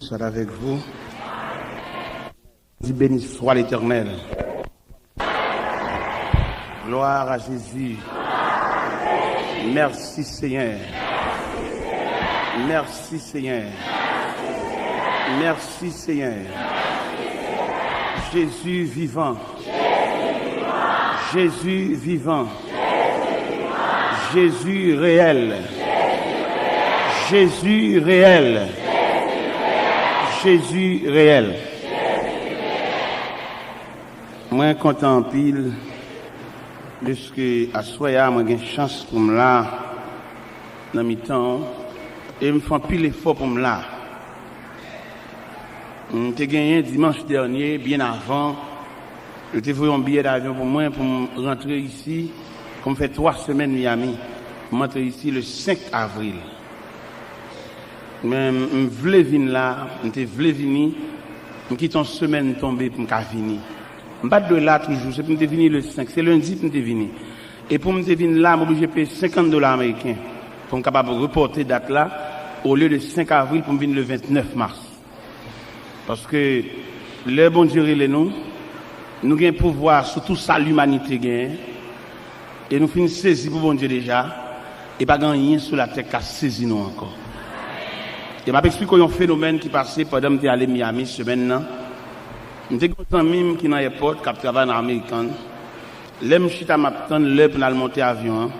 Soit avec vous. Dis béni soit l'Éternel. Gloire à Jésus. Merci Seigneur. Merci Seigneur. Merci Seigneur. Jésus vivant. Jésus vivant. Jésus réel. Jésus réel. Jésus réel. Moi, content pile de ce que à soya, moi, j'ai une chance pour me là, dans mes temps, et me font pile effort pour me là. J'ai gagné dimanche dernier, bien avant, je voulu un billet d'avion pour moi, pour me rentrer ici, pour me faire 3 semaines Miami, pour rentrer ici le 5 avril. Mais je voulais venir là, je voulais venir, je quitte une semaine tombée pour me venir. Je ne pas de là toujours, c'est pour me venir le 5, c'est lundi pour me venir. Et pour me venir là, je suis obligé de payer $50 américains pour me capable de reporter date là, au lieu de 5 avril pour me venir le 29 mars. Parce que le bon Dieu nous avons un pouvoir sur tout ça l'humanité gagne. Et nous finissons saisir pour bon Dieu déjà, et pas rien sur la terre qui a saisi nous encore. Et je vais expliquer un phénomène qui passait pendant que je suis allé à Miami semaine là. J'étais un ami qui est dans l'aéroport, qui travaille en américain. Là, je suis à m'attendre l'heure pour aller monter l'avion.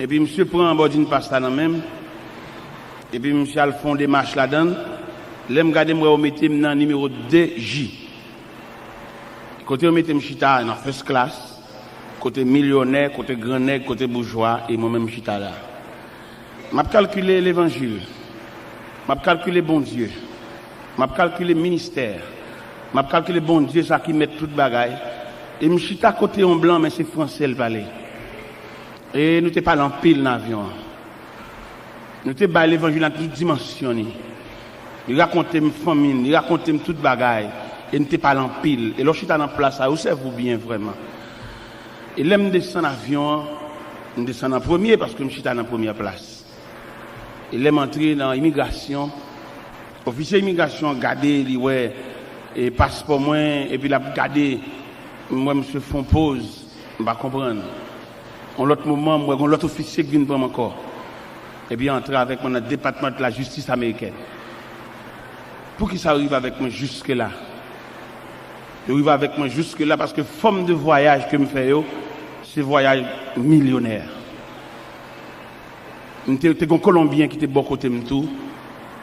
Et puis, monsieur prend un bord d'une pasta dans même. Et puis, monsieur a le fond des marches là-dedans. Là, je regarde, je mets dans le numéro 2J. Côté, je mets chita dans first class. Côté millionnaire, côté grand nègre, côté bourgeois. Et moi-même, chita là. Je calculé l'évangile. Je calculé bon Dieu. Je calculé ministère. Je calculé bon Dieu, ça qui met toute bagaille. Et je suis à côté en blanc, mais c'est français le palais. Et nous ne sommes pas en pile dans l'avion. Nous sommes pas l'évangile dans toute dimension. Il raconte mes familles, il raconte toute bagaille. Et nous ne sommes pas en pile. Et là, je suis dans la place, où c'est vous bien vraiment. Et là, je descends dans l'avion, je descends en premier parce que je suis dans la première place. Et là, je suis dans l'immigration. Officier d'immigration a gardé, ouais, et passeport moi, et puis il a gardé, moi, monsieur font pause, je ne vais pas comprendre. En l'autre moment, moi, l'autre officier qui vient prendre encore. Et puis, entrer avec mon département de la justice américaine. Pour qu'il s'arrive avec moi jusque-là? Il arrive avec moi jusque-là parce que forme de voyage que je fais, c'est voyage millionnaire. J'étais un Colombien qui était bon côté de tout.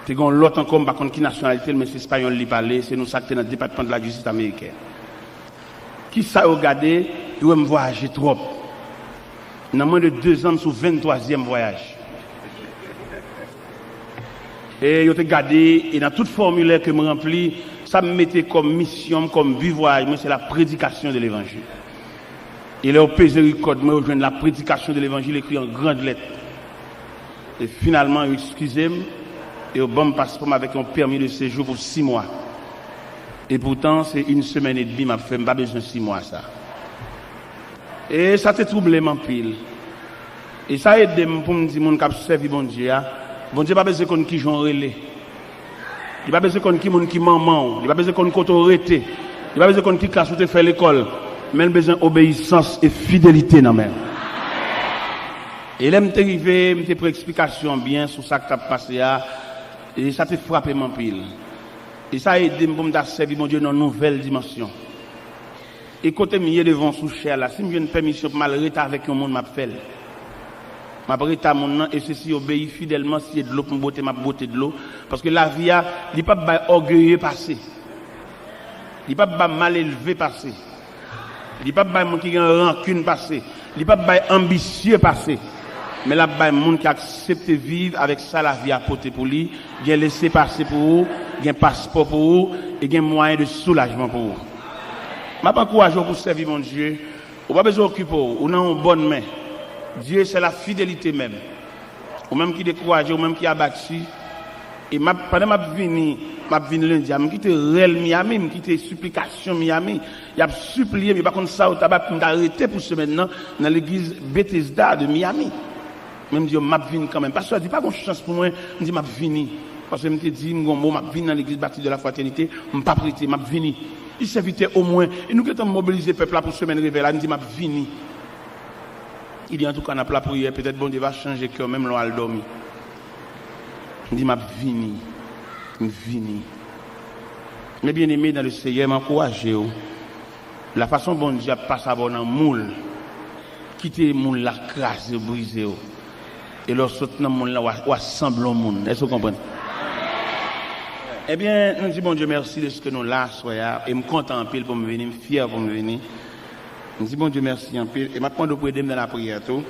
J'étais un l'autre encore, par contre, qui nationalité, mais c'est espagnol qui parlait, c'est nous ça qui est dans le département de la justice américaine. Qui ça a regardé, il doit me voyager trop. Dans moins de 2 ans, sur 23e voyage. Et il a regardé, et dans tout formulaire que je remplis, ça me mettait comme mission, comme but voyage, c'est la prédication de l'évangile. Et là, au Pézéricorde, moi, je viens de la prédication de l'évangile écrit en grandes lettres. Et finalement, excusez-moi, et au bon passeport avec un permis de séjour pour 6 mois. Et pourtant, c'est 1 semaine et demie, m'a fait, pas besoin de 6 mois, ça. Et ça te troublé, mon pile. Et ça aide pour me dire, mon cap servi bon Dieu, bon Dieu, pas besoin qu'on qui j'en relais. Il pas besoin qu'on qui mon qui maman, il pas besoin qu'on koto rete. Il pas besoin qu'on qui classe ou te fait l'école. Mais il besoin obéissance et fidélité dans même. Et là, je suis arrivé, je pris explication bien sur ça qui t'a passé là. Et ça te frappé mon pile. Et ça a aidé pour me servir mon Dieu dans une nouvelle dimension. Et côté milieu devant sous cher là, si je une permission pour mal rester avec un monde m'a fait. M'a rester à mon nom et ceci obéit fidèlement si de l'eau pour botter ma beauté de l'eau parce que la vie a il pas orgueilleux passé. Il pas mal élevé passé. Il pas mon qui a rancune passé. Il pas ambitieux passé. Mais là, il y a des gens qui acceptent de vivre avec ça, la vie à porter pour lui, il y a laissé passer pour vous, il y a un passeport pour vous, et il y a un moyen de soulagement pour vous. Je ne encourage pas pour servir mon Dieu. Vous n'avez pas besoin d'occuper, vous avez une bonne main. Dieu, c'est la fidélité même. Ou même qui décourage, ou même qui a battu. Et pendant que je viens lundi, je quitte réel Miami, je quitte supplication Miami. Il a supplié, mais par contre, ça, je vais arrêter pour ce maintenant dans l'église Bethesda de Miami. Même Dieu m'a venu quand même. Parce que je dis pas qu'on chance pour moi, je dis m'a venu. Parce que je me dis, je vais venir dans l'église bâtie de la fraternité, je ne vais pas prêter, je vais venir. Il s'invitait au moins. Et nous qui sommes mobilisés, le peuple, pour semaine réveil, je me dis, je vais venir. Il dit en tout cas, on a la prière, peut-être bon Dieu va changer cœur, même l'on a dormi. Je me dis, je vais venir. Je vais venir. Mais bien aimé dans le Seigneur, m'encourager. La façon dont Dieu passe à bon dans le moule, quitter le moule, la crasse, briser. Et leur saute dans le monde là, ou assemble au monde. Est-ce que vous comprenez? Eh bien, nous disons bon Dieu merci de ce que nous là, soyons, et me content en pile pour me venir, me fier pour me venir. Nous disons bon Dieu merci en pile, et maintenant de prier dans la prière tout.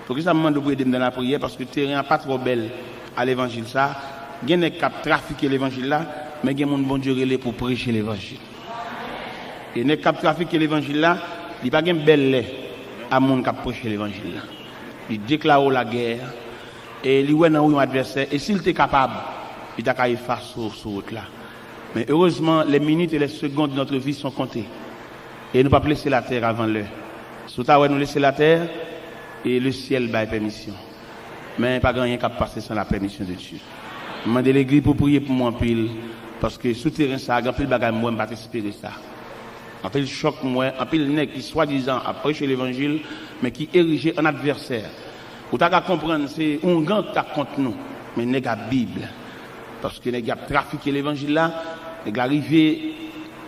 Pour que ça me demande de prier dans la prière, parce que le terrain n'est pas trop belle à l'évangile ça. Il y a des qui trafiquent l'évangile là, mais il y a des bon Dieu relais pour prêcher l'évangile. Et les qui trafiquent l'évangile là, il n'y a pas de belle lait à monde qui prêcher l'évangile là. Il déclare la guerre et il voit dans un adversaire et s'il était capable il a effacer sur route là. Mais heureusement les minutes et les secondes de notre vie sont comptées et nous ne pas laisser la terre avant l'heure. Surtout nous laisser la terre et le ciel by permission. Mais pas grand rien qui passer sans la permission de Dieu. Je demande l'église pour prier pour moi en pile parce que souterrain ça grand pile bagaille moi pas espérer ça. En pile choc moi, en pile nèg qui soi-disant a prêché l'évangile mais qui érigé en adversaire. Ou t'as qu'à comprendre c'est un grand qui contre nous, mais nèg a Bible. Parce que nèg a trafiqué l'évangile là, nèg arrivé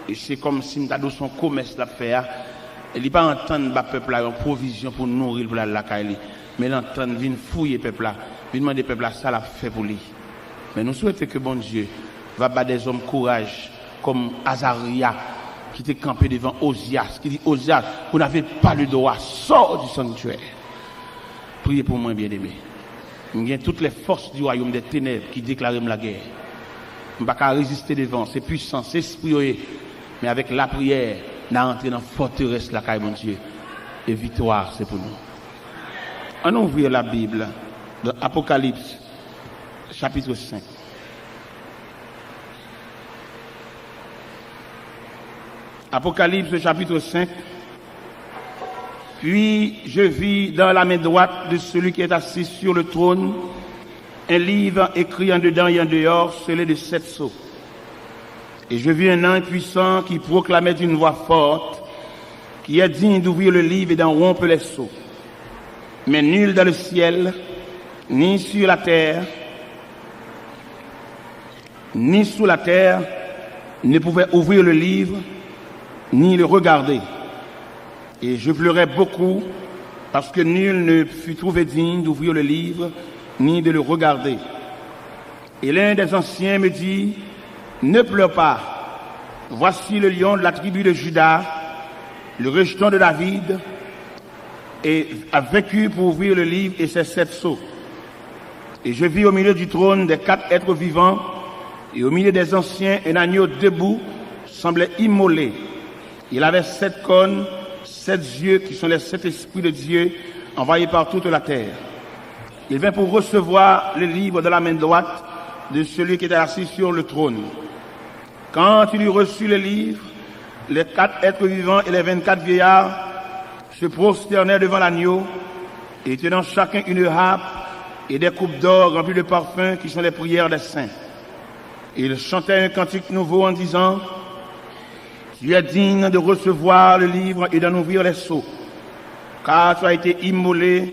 et c'est comme si m'ta dans son commerce la faire. Il pas entendre ba peuple là en provision pour nourrir pour la caille, mais l'entendre vinn fouiller peuple là, vinn demander peuple là ça l'a fait pour lui. Mais nous souhaitons que bon Dieu va battre des hommes courage comme Azaria qui était campé devant Osias, qui dit Osias, vous n'avez pas le droit, sors du sanctuaire. Priez pour moi, bien-aimé. Il y a toutes les forces du royaume des ténèbres qui déclarent la guerre. Je ne peux pas résister devant, c'est puissant, c'est esprit, mais avec la prière, on a entré dans la forteresse, la caille, mon Dieu. Et victoire, c'est pour nous. On ouvre la Bible dans Apocalypse, chapitre 5. Apocalypse chapitre 5. Puis je vis dans la main droite de celui qui est assis sur le trône un livre écrit en dedans et en dehors, scellé de 7 sceaux. Et je vis un ange puissant qui proclamait d'une voix forte, qui est digne d'ouvrir le livre et d'en rompre les sceaux. Mais nul dans le ciel, ni sur la terre, ni sous la terre, ne pouvait ouvrir le livre, ni le regarder. Et je pleurais beaucoup parce que nul ne fut trouvé digne d'ouvrir le livre ni de le regarder. Et l'un des anciens me dit, ne pleure pas, voici le lion de la tribu de Juda, le rejeton de David, et a vaincu pour ouvrir le livre et ses 7 sceaux. Et je vis au milieu du trône des 4 êtres vivants et au milieu des anciens un agneau debout semblait immolé. Il avait 7 cornes, 7 yeux qui sont les 7 esprits de Dieu envoyés par toute la terre. Il vint pour recevoir le livre de la main droite de celui qui était assis sur le trône. Quand il eut reçu le livre, les 4 êtres vivants et les 24 vieillards se prosternèrent devant l'agneau et tenant chacun une harpe et des coupes d'or remplies de parfums qui sont les prières des saints. Ils chantaient un cantique nouveau en disant, tu es digne de recevoir le livre et d'en ouvrir les sceaux, car tu as été immolé,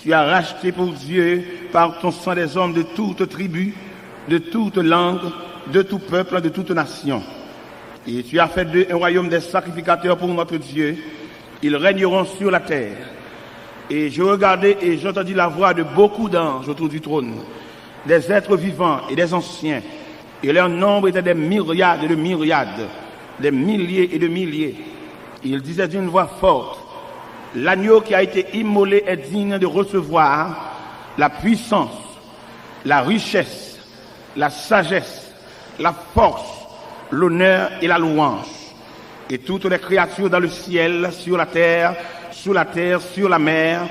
tu as racheté pour Dieu par ton sang des hommes de toute tribu, de toute langue, de tout peuple, de toute nation. Et tu as fait d'eux un royaume des sacrificateurs pour notre Dieu. Ils régneront sur la terre. Et je regardais et j'entendis la voix de beaucoup d'anges autour du trône, des êtres vivants et des anciens. Et leur nombre était des myriades et de myriades, des milliers et de milliers. Ils disaient d'une voix forte, l'agneau qui a été immolé est digne de recevoir la puissance, la richesse, la sagesse, la force, l'honneur et la louange. Et toutes les créatures dans le ciel, sur la terre, sur la mer,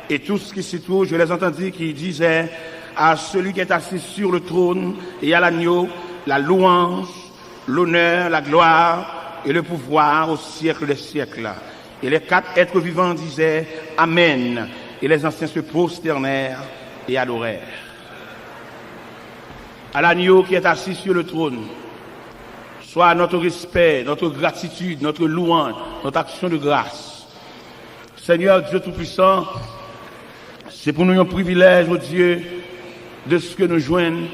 et tout ce qui s'y trouve, je les entendis qui disaient à celui qui est assis sur le trône et à l'agneau, la louange, l'honneur, la gloire et le pouvoir au siècle des siècles. Et les 4 êtres vivants disaient Amen. Et les anciens se prosternèrent et adorèrent. à l'agneau qui est assis sur le trône, soit notre respect, notre gratitude, notre louange, notre action de grâce. Seigneur Dieu Tout-Puissant, c'est pour nous un privilège, oh Dieu, de ce que nous joignons,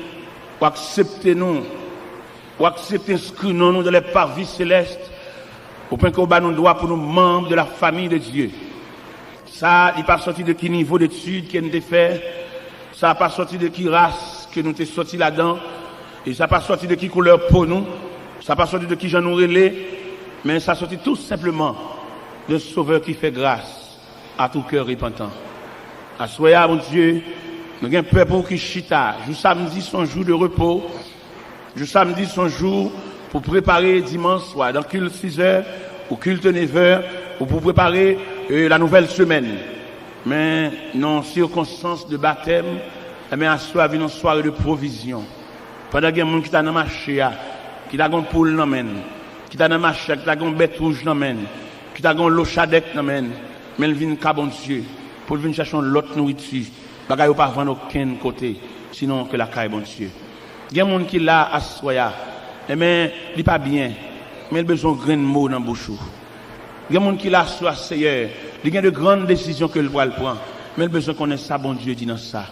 pour accepter nous, pour accepter inscrire nous dans les parvis célestes, au point qu'on bat nos droits pour nous membres de la famille de Dieu. Ça, il n'est pas sorti de quel niveau d'études qu'on a fait, ça n'a pas sorti de qui race que nous sommes sortis là-dedans, et ça n'a pas sorti de qui couleur pour nous, ça n'a pas sorti de qui j'en aurais les, mais ça a sorti tout simplement de Sauveur qui fait grâce à tout cœur repentant. À soya, mon Dieu, nous avons un peuple qui chita. Le samedi, son jour de repos. Le samedi, son jour pour préparer dimanche soir, dans culte 6h, ou culte 9h, ou pour préparer la nouvelle semaine. Mais non circonstances de baptême, mais à soir, une soirée de provision. Pendant qu'il y a des gens qui sont dans le marché, qui ont une poule dans main, qui sont dans le marché, qui ont une bête rouge dans main, qui ont une l'eau chadec dans main, mais ils viennent à bon Dieu pour venir chercher l'autre nourriture. Bagay ou pas vendre aucun côté, sinon que la caille bon Dieu. Il y a des gens qui là à soya, mais il pas bien, mais il a besoin de grain de mots dans la bouche. Il y a des gens qui là à Seigneur, il y a de grandes décisions que le voit le prendre, mais il a besoin qu'on ait ça bon Dieu dit dans ça.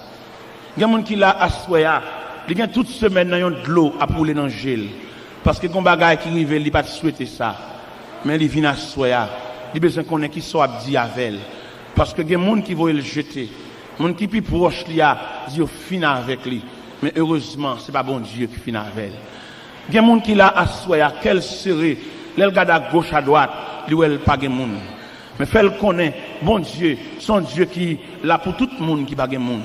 Il y a des gens qui là à soya, il y a toute semaine dans de l'eau à pouler dans le gel, parce que quand bagay qui arrive, il pas souhaité ça, mais il vient à soya, il a besoin qu'on ait qui soit dit avec elle, parce que il y a des gens qui vont le jeter. Mon qui plus proche li a dit fin avec lui, mais heureusement c'est pas bon Dieu qui fin avec elle. Il y a monde qui l'a assoya quel serait l'elle garde à gauche à droite, lui elle pas gen monde. Mais fait le connaît bon Dieu, son Dieu qui là pour tout le monde qui pas gen monde.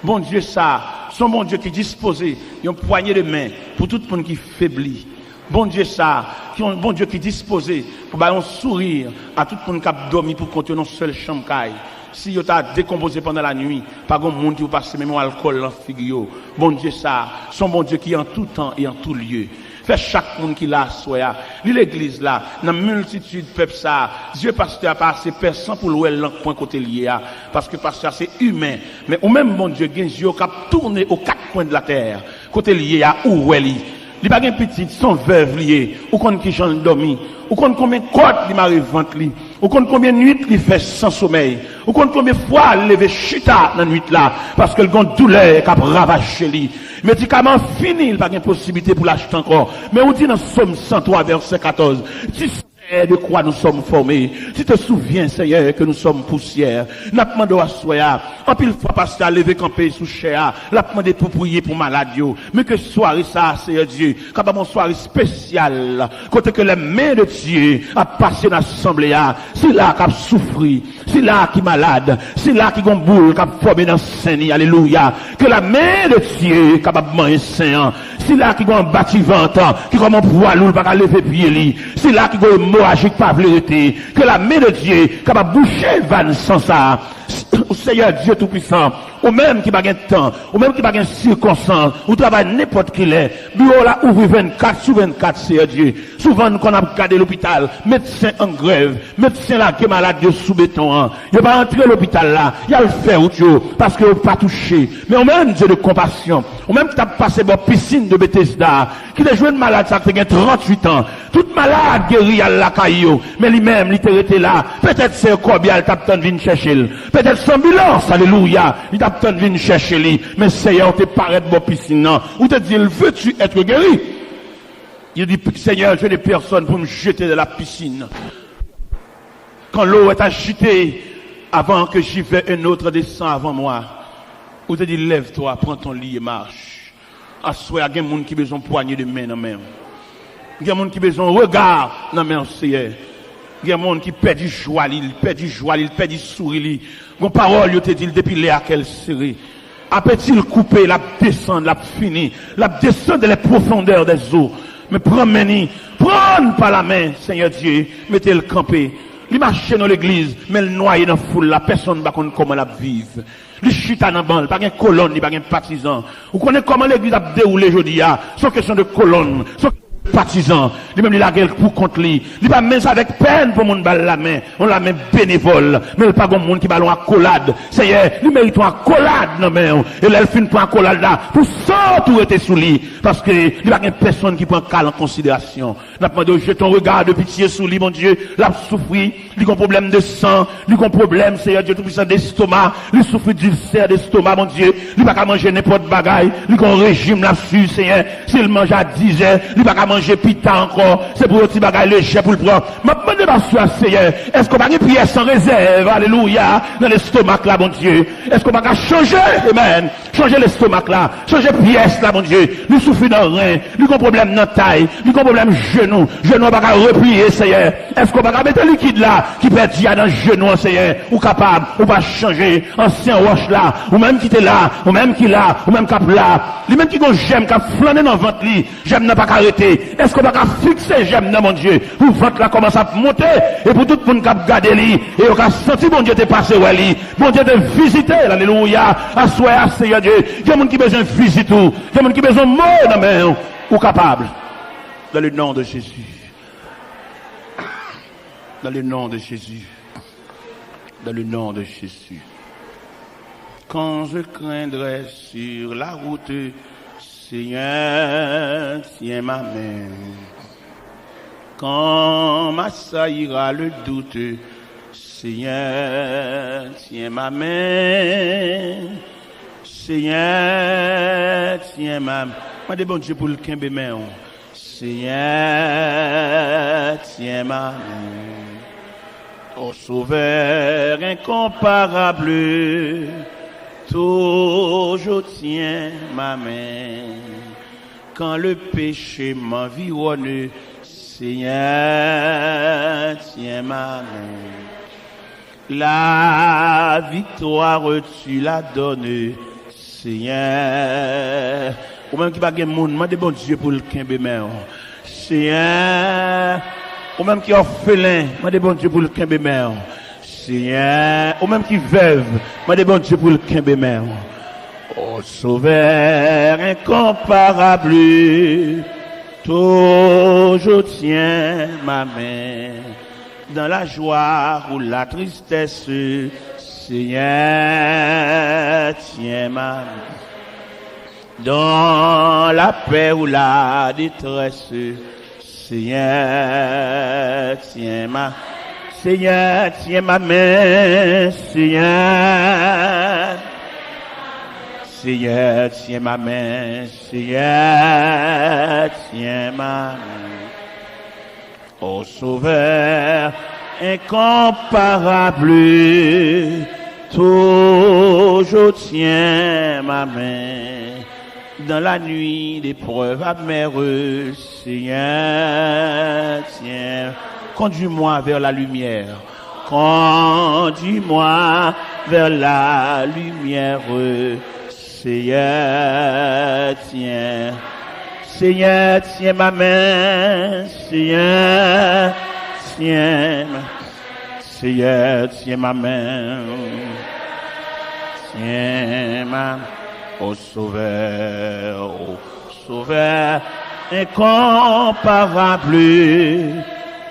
Bon Dieu ça, son bon Dieu qui disposé une poignée de main pour tout le monde qui faiblit. Bon Dieu ça, qui un bon Dieu qui disposé pour ba un sourire à tout le monde qui a dormi pour compter dans seule chambre caille. Si vous avez décomposé pendant la nuit, pas de monde qui vous passe même alcool dans la figure. Bon Dieu ça, son bon Dieu qui est en tout temps et en tout lieu. Fait chaque monde qui l'a soya. L'église là, dans multitude peuple ça, Dieu pasteur a pas assez personne pour louer l'an point côté lié parce que pasteur c'est humain. Mais au même bon Dieu, gen Dieu qui a tourné aux quatre coins de la terre. Côté lié à où elle li pas gen petite son veuve lié, ou kon qui j'en dormi, ou kon combien côte li mari vente li, ou kon combien nuit li fait sans sommeil, ou kon combien fois lever chita dans nuit là parce que le gon douleur qui a ravagé li. Médicament fini, il pas gen possibilité pour l'acheter encore. Mais on dit dans Somme 103 verset 14, de quoi nous sommes formés. Tu te souviens, Seigneur, que nous sommes poussière. N'a pas demandé à soya. En pile fois, pasteur, lever campé sous chair. N'a pas demandé pour prier pour malade. Mais que soirée ça, Seigneur Dieu. Quand une soirée spéciale. Côté que les mains de Dieu a passé dans l'assemblée. C'est là qu'il a souffert. C'est là qu'il est malade. C'est là qu'il a boule, qu'il a formé dans le Saint. Alléluia. Que la main de Dieu, capable de manger saint. C'est là qu'il a un bâtiment, qui comme un poids lourd, pas lever pied. C'est là qu'il a un hémorragique pas vérité, que la main de Dieu capable boucher van sans ça. Seigneur Dieu Tout-Puissant, ou même qui n'a pas de temps, ou même qui n'a pas de circonstance, ou travaille n'importe qui l'est, bureau là ouvre 24 sur 24, Seigneur Dieu. Souvent, qu'on a regardé l'hôpital, médecin en grève, médecin là qui est malade de sous béton, il va entrer l'hôpital là, il a le faire autre parce qu'il n'a pas touché. Mais au même Dieu de compassion, ou même qui t'a passé dans piscine de Bethesda, qui est joué de malade, ça fait 38 ans, toute malade guérie à la caillou, mais lui-même, il était là, peut-être c'est un corbial, t'as besoin de venir chercher, peut-être sans ambulance, alléluia, il t'a besoin de venir chercher lui, mais Seigneur, te paraît de piscine, ou te dit, veux-tu être guéri? Il dit, Seigneur, je n'ai personne pour me jeter de la piscine. Quand l'eau est agitée, avant que j'y vais, un autre descend avant moi. Ou te dit, lève-toi, prends ton lit et marche. Assois, il y a des gens qui ont besoin de poignée de main dans main. Il y a des gens qui ont besoin de regard dans main, Seigneur. Il y a des gens qui perdent du joie, ils perdent du joie, ils perdent du sourire. Mon parole, il te dit, depuis là, quelle série. Après-il couper, la descendre, la finir, la descendre les profondeurs des eaux. Mais prends par la main, Seigneur Dieu, mettez le campé. Il marche dans l'église, mais le noyé dans la foule, la personne ne sait pas comment la vivre. Il chita dans la bande, pas de colonne, pas de partisan. Vous connaissez comment l'église a déroulé aujourd'hui, sans question de colonne, sans partisan, lui-même il a quelque pour contre lui. Il pas même avec peine pour mon balle la main, on la main bénévole, mais il pas comme monde qui ballon accolade. Seigneur, lui mérite une accolade non mais et là il finit pour accolade là pour ça tout était sous lui parce que il pas personne qui prend cal en considération. N'a demandé je ton regard de pitié sous lui mon Dieu, l'a souffri, il a un problème de sang, il a un problème Seigneur Dieu tout puissant d'estomac, il souffre d'ulcère d'estomac mon Dieu, il pas manger n'importe bagaille, il a un régime là-dessus Seigneur, s'il mange à 10 heures, il pas manger pita encore, c'est pour petit bagaille le chef pour le prendre. M'a demandé pas Seigneur, est-ce qu'on va une prière sans réserve, alléluia, dans l'estomac là mon Dieu, est-ce qu'on va changer, amen, changer l'estomac là, changer pièce là mon Dieu, lui souffre dans le rein, lui a un problème dans la taille, lui a un problème genou va pas replier Seigneur, est-ce qu'on va mettre liquide là, qui perd dans le genou Seigneur, ou capable, ou pas changer, ancien roche là, ou même qui était là, ou même qui là, ou même cap là, lui même qui gon j'aime, qui a flâné dans le ventre li, j'aime n'a pas arrêter, est-ce qu'on va fixer j'aime dans mon Dieu, pour ventre là commence à monter, et pour tout le monde qui a gardé li, et on a senti bon Dieu te passer ouais li, bon Dieu te visiter, alléluia, à soi, Seigneur Dieu, il y a monde qui besoin de visite tout, il y a monde qui besoin de mot dans main, ou capable, dans le nom de Jésus. Dans le nom de Jésus. Dans le nom de Jésus. Quand je craindrai sur la route, Seigneur, tiens ma main. Quand m'assaillira le doute, Seigneur, tiens ma main. Seigneur, tiens ma main. Moi, des bon Dieu pour le quimbe main. Seigneur, tiens ma main. Ô Sauveur incomparable, toujours tiens ma main. Quand le péché m'environne, Seigneur, tiens ma main. La victoire tu la donnes, Seigneur. Ou même qui va gagner monde, moi de bon Dieu pour le quimbe main. Seigneur. Ou même qui est orphelin, moi de bon Dieu pour le quimbe mère. Seigneur, ou même qui veuve, moi de bon Dieu pour le quimbe mère. Ô Sauveur incomparable, toujours tiens ma main. Dans la joie ou la tristesse, Seigneur, tiens ma main. Dans la paix ou la détresse, Seigneur, tiens ma main, Seigneur. Seigneur, tiens ma main, Seigneur, tiens ma main. Ô Sauveur incomparable, toujours tiens ma main. Dans la nuit d'épreuves amères, Seigneur, tiens, conduis-moi vers la lumière. Conduis-moi vers la lumière, Seigneur, tiens. Seigneur, tiens ma main, Seigneur, tiens ma main. Seigneur, tiens ma main, tiens ma main. Ô Sauveur incomparable,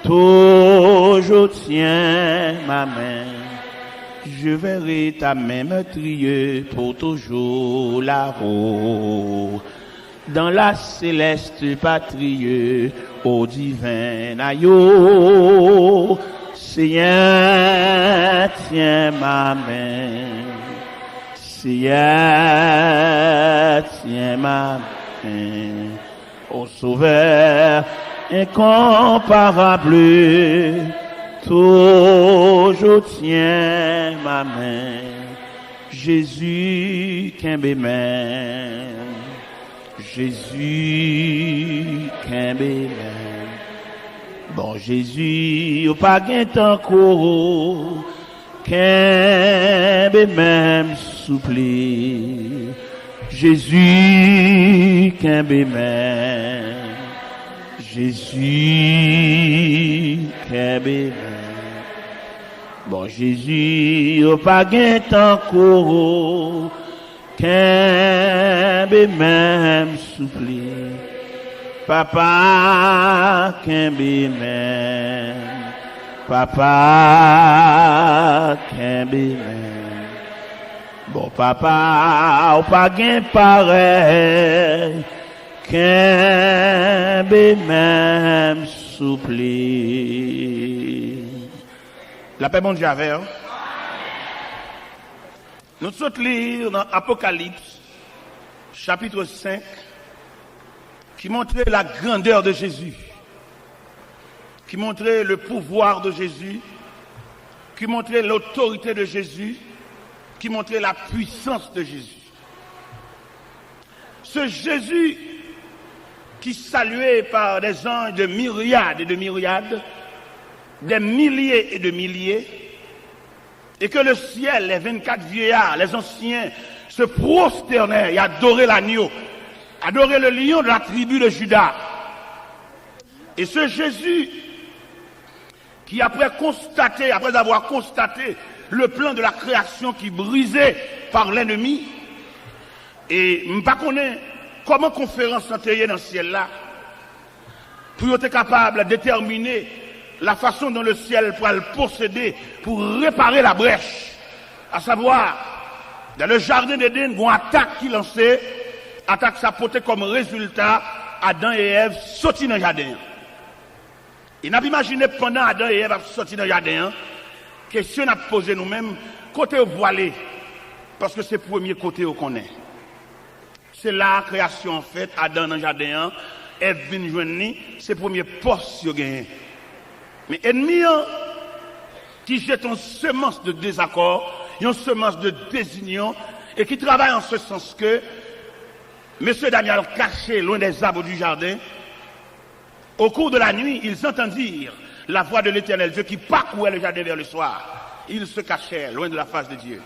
toujours tiens ma main. Je verrai ta main meurtrier pour toujours là-haut. Dans la céleste patrie, au divin aïeux, Seigneur, tiens ma main. Seigneur, tiens ma main. Ô Sauveur incomparable, toujours tiens ma main. Jésus, qu'un main. Jésus, qu'un main. Bon Jésus, au pas gain encore. Qu'un même souple, Jésus, qu'un même, Jésus, qu'un même. Bon Jésus, au pas gain encore, qu'un même souple, Papa Kembimen, Papa Kembimen. Bon papa, ou pas gain pareil, Kembimen soupli. La paix bon Dieu avec. Nous sommes lire dans Apocalypse, chapitre 5, qui montrait la grandeur de Jésus, qui montrait le pouvoir de Jésus, qui montrait l'autorité de Jésus, qui montrait la puissance de Jésus. Ce Jésus qui salué par des anges de myriades et de myriades, des milliers et de milliers, et que le ciel, les 24 vieillards, les anciens, se prosternaient et adoraient l'agneau, adoraient le lion de la tribu de Juda. Et ce Jésus, qui après avoir constaté le plan de la création qui brisait par l'ennemi, et je ne sais pas comment conférence s'entendait dans le ciel là, pour être capable de déterminer la façon dont le ciel pourra le posséder pour réparer la brèche. À savoir, dans le jardin d'Éden, une attaque qui lançait, attaque ça portait comme résultat Adam et Ève sortis dans le jardin. Et n'a pas imaginé pendant Adam et Ève sortis dans le jardin, question à poser nous-mêmes, côté voilé, parce que c'est le premier côté qu'on est. C'est la création en fait, Adam dans le jardin, Ève vient joindre, c'est le premier poste qu'il gagne. Mais ennemi qui jette une semence de désaccord, une semence de désunion, et qui travaille en ce sens que M. Daniel caché loin des arbres du jardin, au cours de la nuit, ils entendirent la voix de l'Éternel Dieu qui parcourait le jardin vers le soir. Ils se cachèrent loin de la face de Dieu.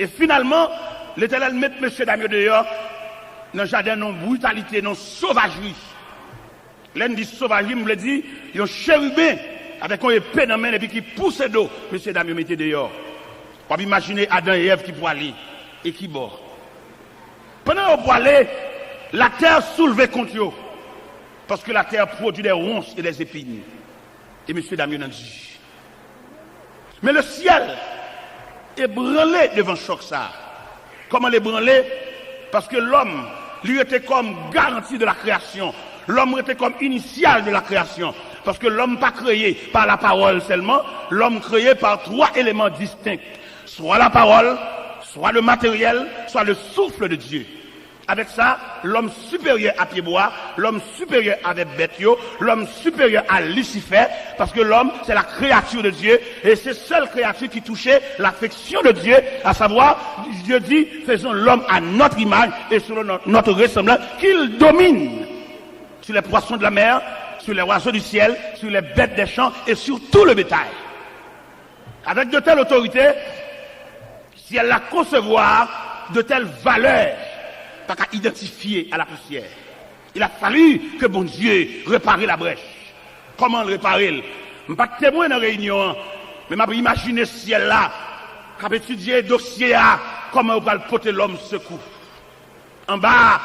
Et finalement, l'Éternel met M. Daniel dehors dans le jardin, non brutalité, non sauvagerie. L'un dit sauvagerie, me dit, il y a un chérubin avec une épée dans la main et puis qui pousse d'eau. M. Daniel mettait dehors. On peut imaginer Adam et Ève qui pourraient aller et qui bord. Pendant qu'on aller, la terre soulevait contre eux. Parce que la terre produit des ronces et des épines. Et M. Damien a dit. Mais le ciel est branlé devant choc ça. Comment l'ébranler? Parce que l'homme, lui, était comme garantie de la création. L'homme était comme initial de la création. Parce que l'homme pas créé par la parole seulement, l'homme créé par trois éléments distincts. Soit la parole, soit le matériel, soit le souffle de Dieu. Avec ça, l'homme supérieur à Pied-Bois, l'homme supérieur avec Bethio, l'homme supérieur à Lucifer, parce que l'homme, c'est la créature de Dieu, et c'est seule créature qui touchait l'affection de Dieu, à savoir, Dieu dit, faisons l'homme à notre image et selon notre ressemblance, qu'il domine sur les poissons de la mer, sur les oiseaux du ciel, sur les bêtes des champs et sur tout le bétail. Avec de telles autorités, si elle la concevoir, de telles valeurs, pas qu'à identifier à la poussière. Il a fallu que bon Dieu répare la brèche. Comment le réparer? Je ne suis pas témoin dans la réunion, mais je peux imaginer ce ciel-là, qu'à étudier le dossier, comment on va le porter l'homme secours. En bas,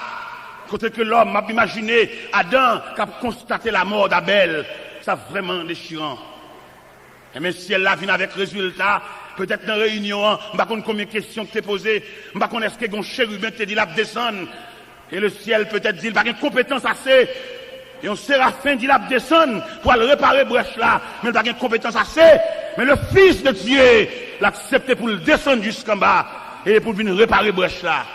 côté que l'homme, je peux imaginer Adam qui a constaté la mort d'Abel. C'est vraiment déchirant. Et même si elle vient avec résultat, peut-être dans la réunion, je ne sais pas combien de questions que tu as posées, je ne sais pas est-ce que un chérubin te dit là descendre, et le ciel peut-être dit, il n'a pas de compétence assez, et un séraphin dit là descendre pour aller réparer brèche là, mais il n'a pas de compétence assez, mais le Fils de Dieu l'a accepté pour le descendre jusqu'en bas, et pour venir réparer brèche là.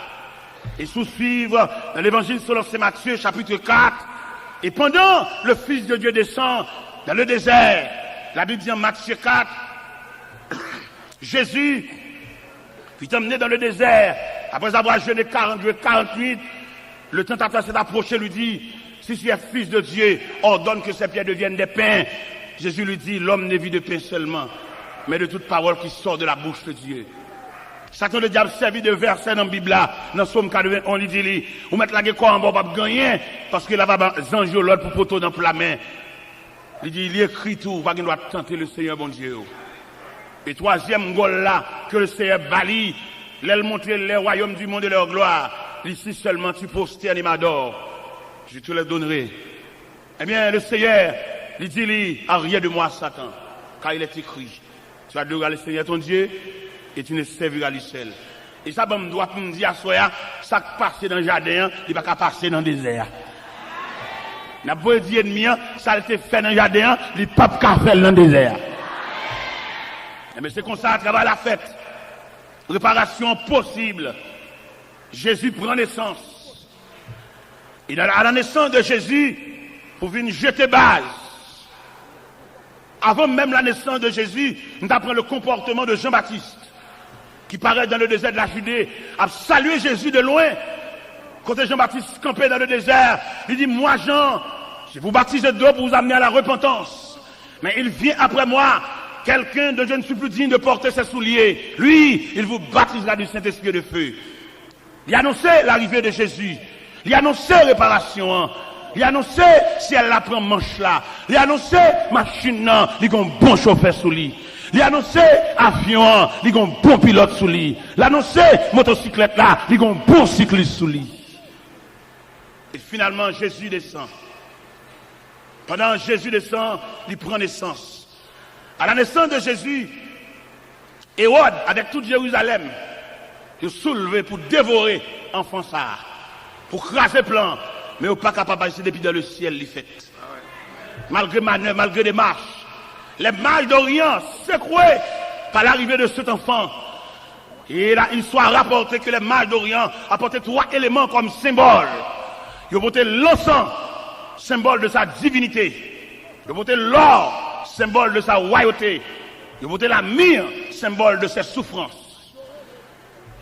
Et sous-suivre dans l'évangile selon Saint Matthieu, chapitre 4, et pendant le Fils de Dieu descend dans le désert, la Bible dit en Matthieu 4, Jésus fut emmené dans le désert, après avoir jeûné 42, 48, le tentateur s'est approché, lui dit, si tu es fils de Dieu, ordonne que ces pierres deviennent des pains. Jésus lui dit, l'homme ne vit de pain seulement, mais de toute parole qui sort de la bouche de Dieu. Satan le diable servi de verset dans la Bible là, dans Somme 80, on lui dit, vous mettez la gueule en bas, pas gagner, parce que là, va zanjo l'autre pour poteau dans la main. Il dit, il écrit tout, pas qu'il doit tenter le Seigneur bon Dieu. Et troisième gol là, que le Seigneur bali, l'aile montrer les royaumes du monde de leur gloire. Ici seulement tu posternes et m'adores. je te le donnerai. Eh bien, le Seigneur, il dit, rien de moi, Satan, car il est écrit, tu adoreras le Seigneur ton Dieu, et tu ne serviras lui seul. Et ça, me doit me dire à soi, ça qui passe dans le jardin, il ne va pas passer dans le désert. N'a pas dit ennemi, ça a été fait dans le jardin, il ne peut pas faire dans le désert. Mais c'est comme ça, à travers la fête, réparation possible. Jésus prend naissance. Et à la naissance de Jésus, pour venir jeter base. Avant même la naissance de Jésus, nous apprenons le comportement de Jean-Baptiste, qui paraît dans le désert de la Judée, a salué Jésus de loin. Quand Jean-Baptiste campait dans le désert, il dit, moi Jean, je vous baptise d'eau pour vous amener à la repentance. Mais il vient après moi, quelqu'un dont je ne suis plus digne de porter ses souliers. Lui, il vous baptisera du Saint-Esprit et de feu. Il a annoncé l'arrivée de Jésus. Il a annoncé réparation. Il a annoncé si elle la prend manche là. Il a annoncé machine là, il y a un bon chauffeur sous lui. Il a annoncé avion, il y a un bon pilote sous lui. Il a annoncé motocyclette là, il y a un bon cycliste sous lui. Et finalement, Jésus descend. Pendant que Jésus descend, il prend naissance. À la naissance de Jésus, Hérode, avec toute Jérusalem, il soulevé pour dévorer l'enfant ça, pour craser plan, mais il n'est pas capable de passer depuis dans le ciel, il fait. Malgré manœuvre, malgré des marches, les mages d'Orient secoués par l'arrivée de cet enfant. Et là, il soit rapporté que les mages d'Orient apportaient 3 éléments comme symbole. Ils ont porté l'encens, symbole de sa divinité. Ils ont porté l'or, symbole de sa royauté. Ils ont porté la myrrhe, symbole de ses souffrances.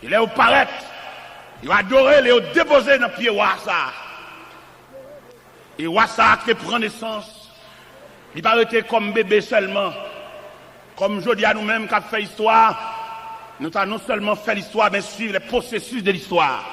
Il est au paraître, il a adoré, il est déposé dans le pied Wassa. Et Wassa qui prend naissance, il n'a pas été comme bébé seulement. Comme je dis à nous-mêmes qui avons fait l'histoire, nous avons non seulement fait l'histoire, mais suivre les processus de l'histoire.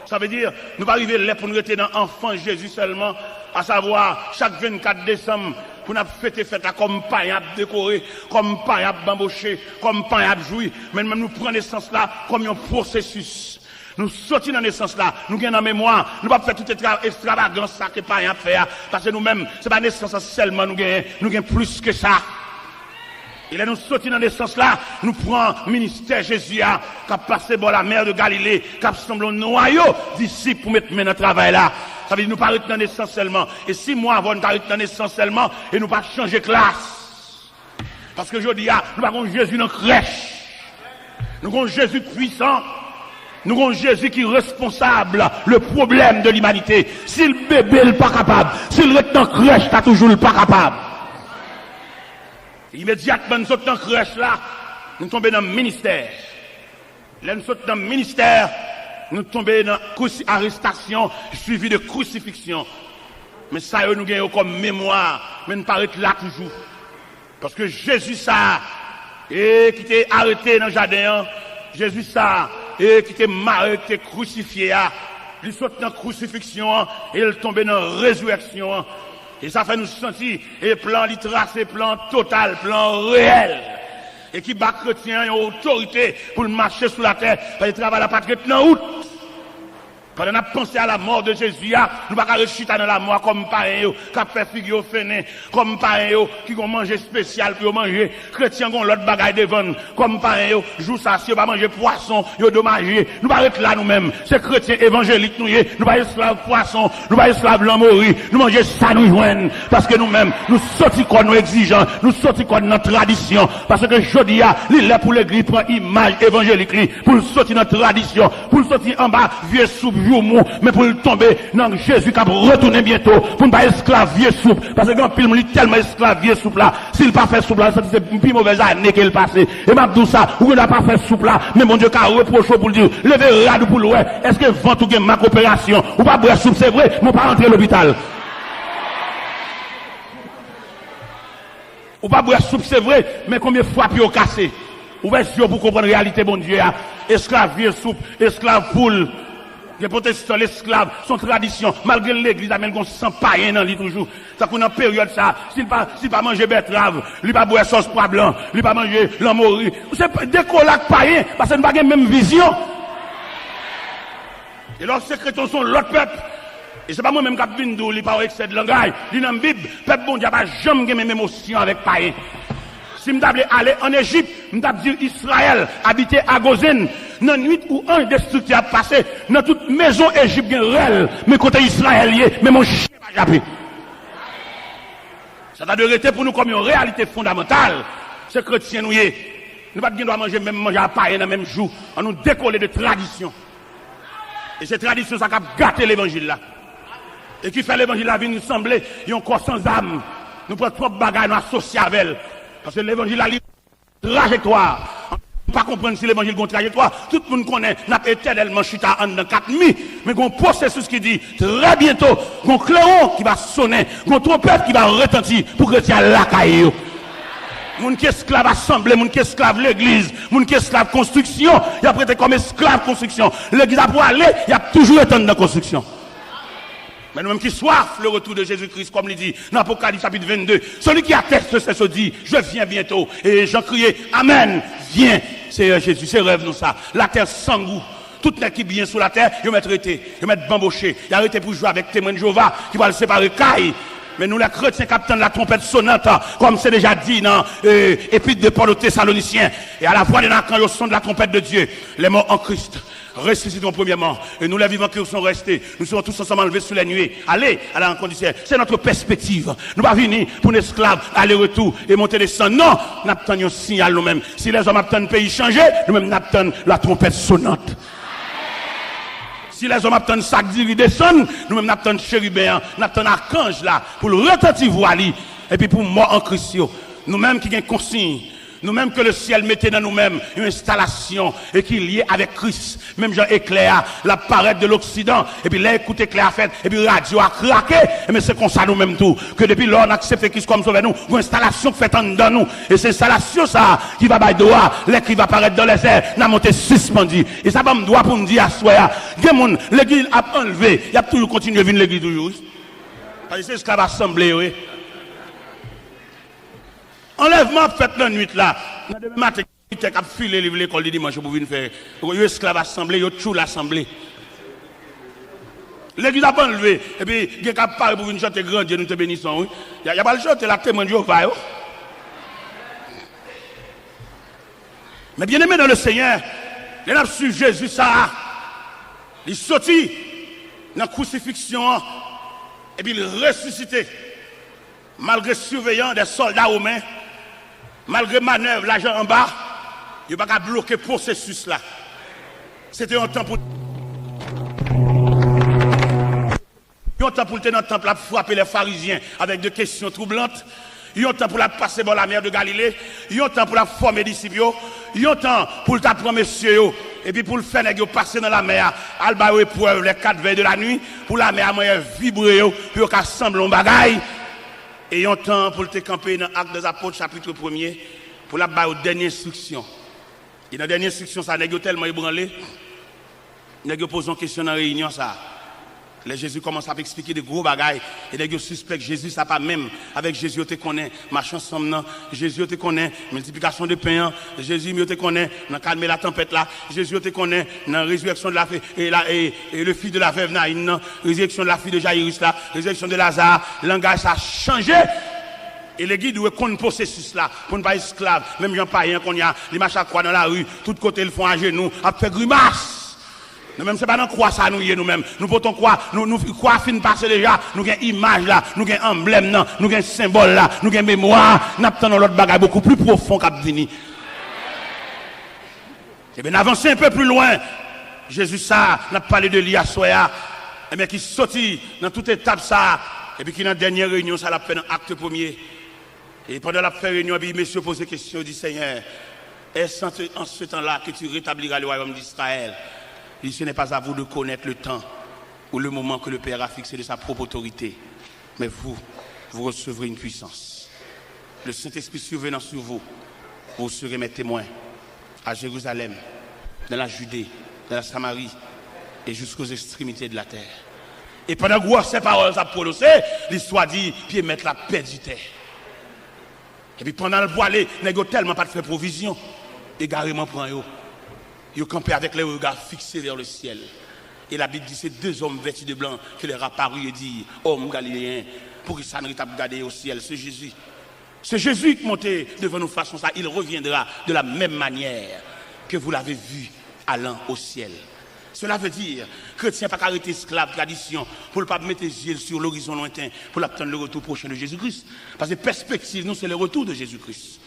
Ça veut dire, nous pas arriver là pour nous rester dans l'enfant Jésus seulement, à savoir, chaque 24 décembre, pour nous fêter fête comme pain à décorer, comme pain à bambocher, comme pain à jouir, mais même nous prenons naissance là comme un processus. Nous sortons dans naissance là, nous gagnons en mémoire, nous ne pouvons pas faire toute extravagance ça que pain à faire, parce que nous-mêmes, c'est pas naissance seulement nous gagnons plus que ça. Et là, nous sortons dans naissance là, nous prenons le ministère Jésus, qui a passé par la mer de Galilée, qui a semblé un noyau disciples pour mettre main dans le travail là. Ça veut dire nous ne parlons pas dans naissance seulement. Et 6 mois avant, nous parlons dans naissance seulement, et nous ne pas changer de classe. Parce que je dis, nous avons Jésus dans la crèche. Nous avons Jésus puissant. Nous avons Jésus qui est responsable le problème de l'humanité. Si le bébé n'est pas capable, si le reste dans la crèche, tu toujours pas capable. Immédiatement, nous sommes dans la crèche là, nous tombons dans le ministère. Là, nous sommes dans le ministère, nous tombons dans l'arrestation suivie de crucifixion. Mais ça, nous gagnons comme mémoire, mais nous paraît là toujours. Parce que Jésus, ça, et qui était arrêté dans le jardin, Jésus, ça, et qui était marré, qui était crucifié, il saute dans la crucifixion, et il tombe dans la résurrection. Et ça fait nous sentir, et plan tracé, plan total, plan réel. Et qui bat chrétien, une autorité pour marcher sur la terre, parce qu'il travaille la patrie dans août. Quand on a pensé à la mort de Jésus, nous ne pouvons pas réussir dans la mort comme pareil, qui a fait figure fainé, comme pareil, qui ont mangé spécial pour manger. Chrétiens ont l'autre bagaille devant, comme pareil, jour ça, si on va manger poisson, ils ont dommagé. Nous ne pouvons pas être là nous-mêmes. C'est chrétiens évangéliques, nous ne pouvons pas esclaves poisson, nous ne pouvons pas esclaves blancs mourir, nous manger ça nous joignent. Parce que nous-mêmes, nous sortons quoi nous exigeants, nous sortons quoi notre tradition. Parce que je dis, il est pour l'église, prend image évangélique, pour sortir notre tradition, pour sortir en bas, vieux soupe, mais pour tomber dans Jésus qui a retourné bientôt, pour ne pas esclavier souple, parce que quand il est tellement esclavier souple là, s'il pas fait souple là, c'est une plus mauvaise année qu'il passé. Et m'a dit ça, ou il n'a pas fait souple là, mais mon Dieu qui a reproché pour dire, levez rade pour l'ouest, est-ce que vent ou gain ma coopération, ou pas boire soupe, c'est vrai, mon pas rentrer à l'hôpital. Ou pas boire soupe, c'est vrai, mais combien de fois puis au cassé? Ouvrez les yeux pour comprendre la réalité, bon Dieu, esclavier soupe, esclave poule. Les protestants, l'esclave, son tradition, malgré l'église, amène qu'on sent païen dans lui toujours. Ça qu'on en période ça, s'il pas manger betterave, il pas boire sauce pois blanc, il pas manger l'amori. C'est des colacs païens, parce que nous n'avons pas la même vision. Et leurs secrétaires sont l'autre peuple. Et c'est pas moi-même qui ai dit, il pas excès de langage. Il dans la Bible, peuple bon Dieu, pas jamais même émotion avec païen. Si je devais aller en Égypte, je devais dire Israël, habiter à Gozen, dans la nuit où un destructeur a passé, dans toute maison égyptienne réelle, mais côté israélien, mais mon chien va japper. Ça doit rester pour nous comme une réalité fondamentale. Ce chrétien nous est. Nous ne pouvons pas manger à païen dans le même jour. On nous décoller de tradition. Et cette tradition, ça a gâté l'évangile là. Et qui fait l'évangile là, vient nous sembler, il y a un corps sans âme. Nous prenons trop de bagages, nous associés avec elle. Parce que l'évangile a une trajectoire. On ne peut pas comprendre si l'évangile a une trajectoire. Tout le monde connaît, n'a pas éternellement chuté en dans 4000. Mais il y a un processus qui dit, très bientôt, il y a un clairon qui va sonner, il y a une trompette qui va retentir pour que tu aies la caillou. Moun qui esclave assemblée, moun qui esclave l'église, moun qui esclave construction, il a prêté comme esclave construction. L'église a pour aller, il a toujours été dans la construction. Mais nous-mêmes qui soif le retour de Jésus-Christ, comme il dit dans l'Apocalypse chapitre 22, celui qui atteste c'est ce dit, je viens bientôt. Et j'en criais, Amen, viens. C'est Jésus, c'est rêve nous ça. La terre sans goût. Tout ce qui est bien sur la terre, ils mettent arrêté, ils mettent bamboché, ils arrêté pour jouer avec témoin de Jéhovah, qui va le séparer caille. Mais nous, les chrétiens, capitaine de la trompette sonnante, comme c'est déjà dit dans l'Épître de Paul aux Thessaloniciens, et à la voix des quand au son de la trompette de Dieu, les morts en Christ ressusciteront premièrement, et nous les vivants qui sont restés, nous serons tous ensemble enlevés sous les nuées. Allez à la rencontre du ciel. C'est notre perspective. Nous ne pas venir pour un esclave, aller-retour et monter descendre. Non, nous attendons un signal nous-mêmes. Si les hommes attendent le pays changer, nous-mêmes nous attendons la trompette sonnante. Si les hommes attendent ça qui descend, nous-mêmes nous attendons chérubin, nous attendons archange là, pour le retentir voili, et puis pour mort en Christ. Nous-mêmes qui avons consigne, nous-mêmes que le ciel mettait dans nous-mêmes une installation et qui est liée avec Christ. Même Jean éclair, la parade de l'Occident, et puis là, écoute éclair a fait, et puis radio a craqué, mais c'est comme ça nous-mêmes tout, que depuis là, on accepte Christ comme sauveur nous, une installation faite en dedans nous, et c'est installation ça, qui va bailler droit, qui va apparaître dans les airs, n'a monté suspendu. Et ça va me droit pour me dire à soi, l'église a enlevé, il a toujours continué à venir l'église toujours. Parce que c'est ce qu'on va assembler, oui. Enlèvement fait la nuit là. Demain matin, il a filé l'école de dimanche pour venir faire. Il y a esclave assemblée, il y a tout l'assemblée. L'église a pas enlevé. Et puis, il y a parlé pour venir chanter grand Dieu, nous te bénissons. Il n'y a pas le chanter, la témoin de Jéhovah. Mais bien aimé dans le Seigneur, il a su Jésus ça. Il sortit dans la crucifixion et puis il ressuscité. Malgré surveillance des soldats romains, malgré manœuvre, l'agent en bas, il n'y a pas qu'à bloquer le processus là. C'était un temps pour. Un temps pour le tenir temple à frapper les pharisiens avec des questions troublantes. Il y a un temps pour la passer dans la mer de Galilée. Il y a un temps pour la former des disciples. Il y a un temps pour le t'apprendre messieurs. Et puis pour le faire passer dans la mer, alba épreuve les 4 veilles de la nuit, pour la mer moyen vibrer, puis qu'à sembler un bagaille. Et il y a un temps pour le camper dans l'Acte des Apôtres, chapitre 1er, pour la bailler aux dernières instructions. Et dans la dernière instruction, ça n'a tellement ébranlé. Il y a posé une question dans la réunion, ça. Là, Jésus commence à expliquer des gros bagailles. Et les gens suspectent Jésus, ça pas même. Avec Jésus, tu connais, marche ensemble, Jésus, tu connais, multiplication de pain. Jésus, tu connais, dans calmer la tempête là. Jésus, tu connais, dans la résurrection de la fille, et le fils de la veuve Naïn, résurrection de la fille de Jairus là, résurrection de Lazare. Le langage, ça a changé. Et les guides doivent connaître le processus là, pour ne pas être esclave. Même gens païens qu'on y a, les machins quoi dans la rue, tout côté ils font à genoux, à faire grimace. Nous-mêmes, ce n'est pas dans quoi ça nous y est nous-mêmes. Nous potons quoi, nous quoi fin passer déjà, nous avons image là, nous avons emblème là, nous avons symbole là, nous avons mémoire, nous avons l'autre bagage beaucoup plus profond qu'à venir. Et bien, avancer un peu plus loin, Jésus ça, n'a parlé de lui à Soya, et bien qui sortit dans toute étape ça, et puis qui dans la dernière réunion, ça l'a fait dans l'acte 1er. Et pendant la réunion, puis monsieur pose des questions, dit Seigneur, est-ce en ce temps-là que tu rétabliras le royaume d'Israël? Et ce n'est pas à vous de connaître le temps ou le moment que le Père a fixé de sa propre autorité. Mais vous recevrez une puissance. Le Saint-Esprit survenant sur vous, vous serez mes témoins à Jérusalem, dans la Judée, dans la Samarie et jusqu'aux extrémités de la terre. Et pendant que ces paroles sont prononcées, l'histoire dit, puis mettre la paix du terre. Et puis pendant le voilé, il n'y a tellement pas de faire provision. Égarément prend eux. Ils campaient avec les regards fixés vers le ciel. Et la Bible dit c'est deux hommes vêtus de blanc qui leur apparut et dit, homme galiléen, pour que ça ne tape garder au ciel, c'est Jésus. C'est Jésus qui montait devant nous façon ça, il reviendra de la même manière que vous l'avez vu allant au ciel. Cela veut dire que chrétien pas arrêter esclave tradition pour ne pas mettre les yeux sur l'horizon lointain pour attendre le retour prochain de Jésus-Christ. Parce que perspective, nous, c'est le retour de Jésus-Christ.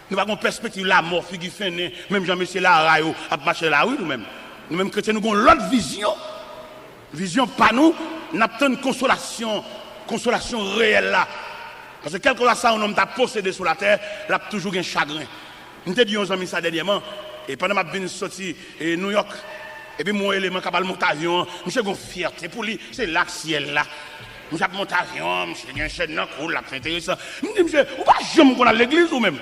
Nous avons une perspective, la mort, figure fin, même Jean-Monsieur Larayo a marché la rue, nous-mêmes. Nous-mêmes chrétiens, nous avons l'autre vision. Vision pas nous, nous avons une consolation réelle là. Parce que quelque chose ça, un homme t'a possédé sur la terre, il a toujours un chagrin. Nous te dit aux amis ça dernièrement, et pendant que je suis sorti à New York, et puis mon élément qui a monté avion, je suis une fierté pour lui, c'est là le ciel là. Je suis monté avion, je suis un chaîne là, cool, là, c'est intéressant. Je me dis, monsieur, vous ne pouvez jamais qu'on a l'église ou même.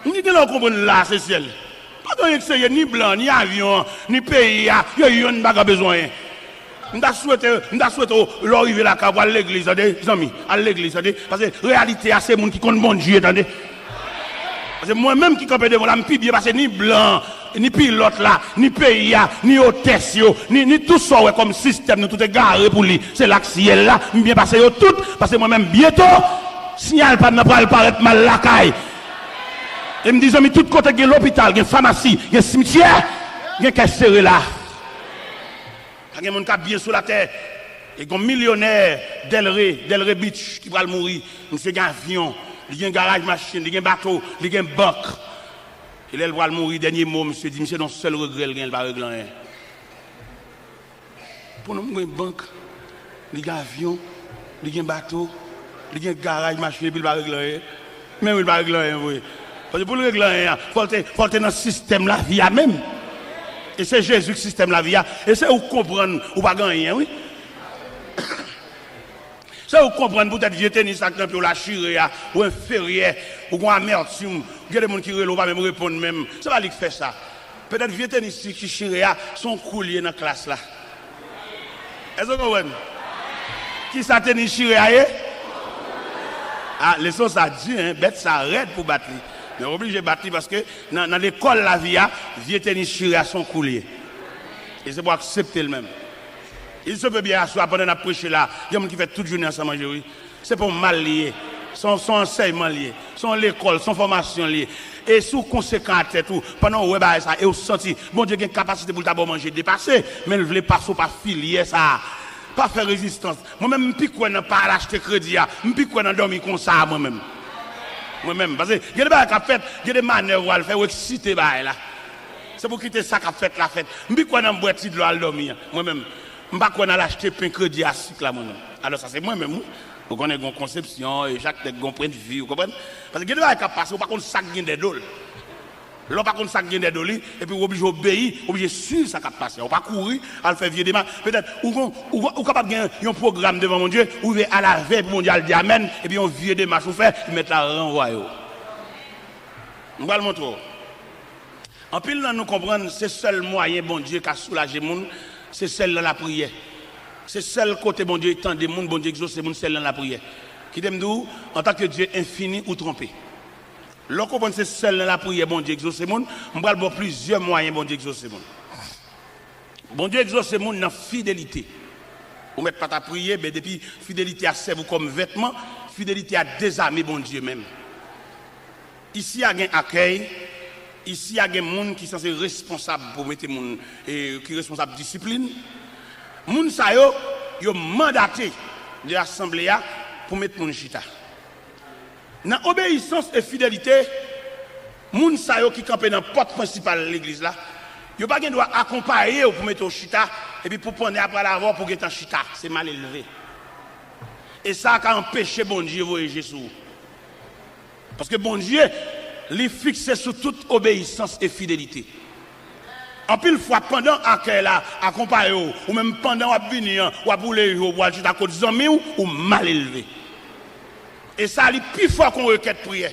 Je me dis, vous comprenez là, c'est ciel. Pas de l'extérieur, ni blanc, ni avion, ni pays, il y a un bagarre besoin. Je souhaite l'arrivée là, à l'église, les amis, à l'église, parce que la réalité, c'est les gens qui comptent bon Dieu, attendez. Parce que moi-même qui campais devant la me bien parce que ni blanc, ni pilote là, ni pays, ni hôtesse, ni tout ça comme système, nous tout est garé pour lui. C'est là que ciel là, bien passé tout, parce que moi-même bientôt, signal pas ne pas paraître mal la caille. Et me disent, mais tout côté, il y a l'hôpital, il y a pharmacie, il y a cimetière, il y a caisse serré là. Il y a des gens qui bien sur la terre. Il y a un millionnaire Delray Beach qui va mourir. Il y a un avion. Il y a un garage machine, il y a un bateau, il y a une banque. Et là, il va mourir, dernier mot, monsieur dit, monsieur, non, seul regret, il va régler rien. Pour nous, il y a une banque, il y a un avion, il y a un bateau, il y a un garage machine, il va régler rien. Même il va régler rien, oui. Parce que pour le régler rien, il faut être dans le système la vie même. Et c'est Jésus qui système la vie. Et c'est où comprendre, ou pas gagner, oui. Ça vous comprenez peut-être vieux tennis à camp la chiré ou un ferrier ou un amertume, il y a des gens qui ne pas même répondre même. Ça va lui faire ça. Peut-être vieux tennis qui chiré son coulier dans la classe là. Est-ce que vous comprenez? Qui ça tennis chiré ah, les sons ça dit hein, bête ça arrête pour battre. Mais obligé de battre parce que dans l'école la vie vieux tennis chiré à son coulier. Et c'est pour accepter le même. Il se peut bien asseoir pendant la prêche là. Il y a des gens qui font toute journée ensemble manger, oui. C'est pour mal lié. Son enseignement lié. Son l'école, son formation liée. Et sous conséquent à tête, pendant que vous ça, et vous sentez, bon Dieu, il y a une capacité pour d'abord manger dépasser, mais vous voulez passer par filier ça. Pas faire résistance. Moi-même, je ne peux pas acheter crédit. Je ne peux pas dormir comme ça moi-même. Moi-même. Parce que il y a des choses qui fait, il y a des manœuvres à faire, ou exciter là. C'est pour quitter ça qu'a fait la fête. Je ne peux pas boire de l'eau à dormir. Moi-même. Je ne peux pas acheter un crédit à cycle là moi-même. Alors ça c'est moi-même. Vous connaissez une conception, et chaque tête a un point de vue, vous comprenez? Parce que il y a des choses qui passent, par contre ça gagne des dollars. Là par contre ça gagne des dollars, et puis vous obligez d'obéir, obligé suivre ça qui passe. On ne pas courir, à faire vieux démarche. Peut-être, ou capable de gagner un programme devant mon Dieu, ou à la veille mondiale dit Amen, et puis on vieux démarche, vous fait, vous mettez la renvoyer. On va le montrer. En pile, nous comprenons, c'est le seul moyen, bon Dieu, qui a soulagé le monde. C'est celle dans la prière. C'est celle côté bon Dieu tant des monde bon Dieu exauce c'est celle dans la prière. Qui t'aime d'où en tant que Dieu infini ou trompé. L'on comprend c'est celle dans la prière bon Dieu exauce monde, on va avoir plusieurs moyens bon Dieu exauce monde. Bon Dieu exauce monde dans fidélité. Vous mettez pas ta prière mais depuis fidélité à servir comme vêtement, fidélité à désarmer bon Dieu même. Ici il y a un accueil. Ici, il y a des gens qui sont responsables pour mettre les gens qui sont responsables de discipline. Les gens qui ont mandaté de l'Assemblée pour mettre les gens chita. Dans obéissance et fidélité, les gens qui campent dans la porte principale de l'église, ils n'ont pas droit accompagner pour mettre au chita et puis pour prendre après l'avoir pour être en chita. C'est mal élevé. Et ça a empêché bon Dieu de voyager sur vous. Parce que bon Dieu, les fixer sur toute obéissance et fidélité. En pile fois, pendant accueil là, accompagné ou même pendant à venir, ou à bouler, ou à juste à côté des amis, ou mal élevé. Et ça, c'est plus fort qu'on requête prière.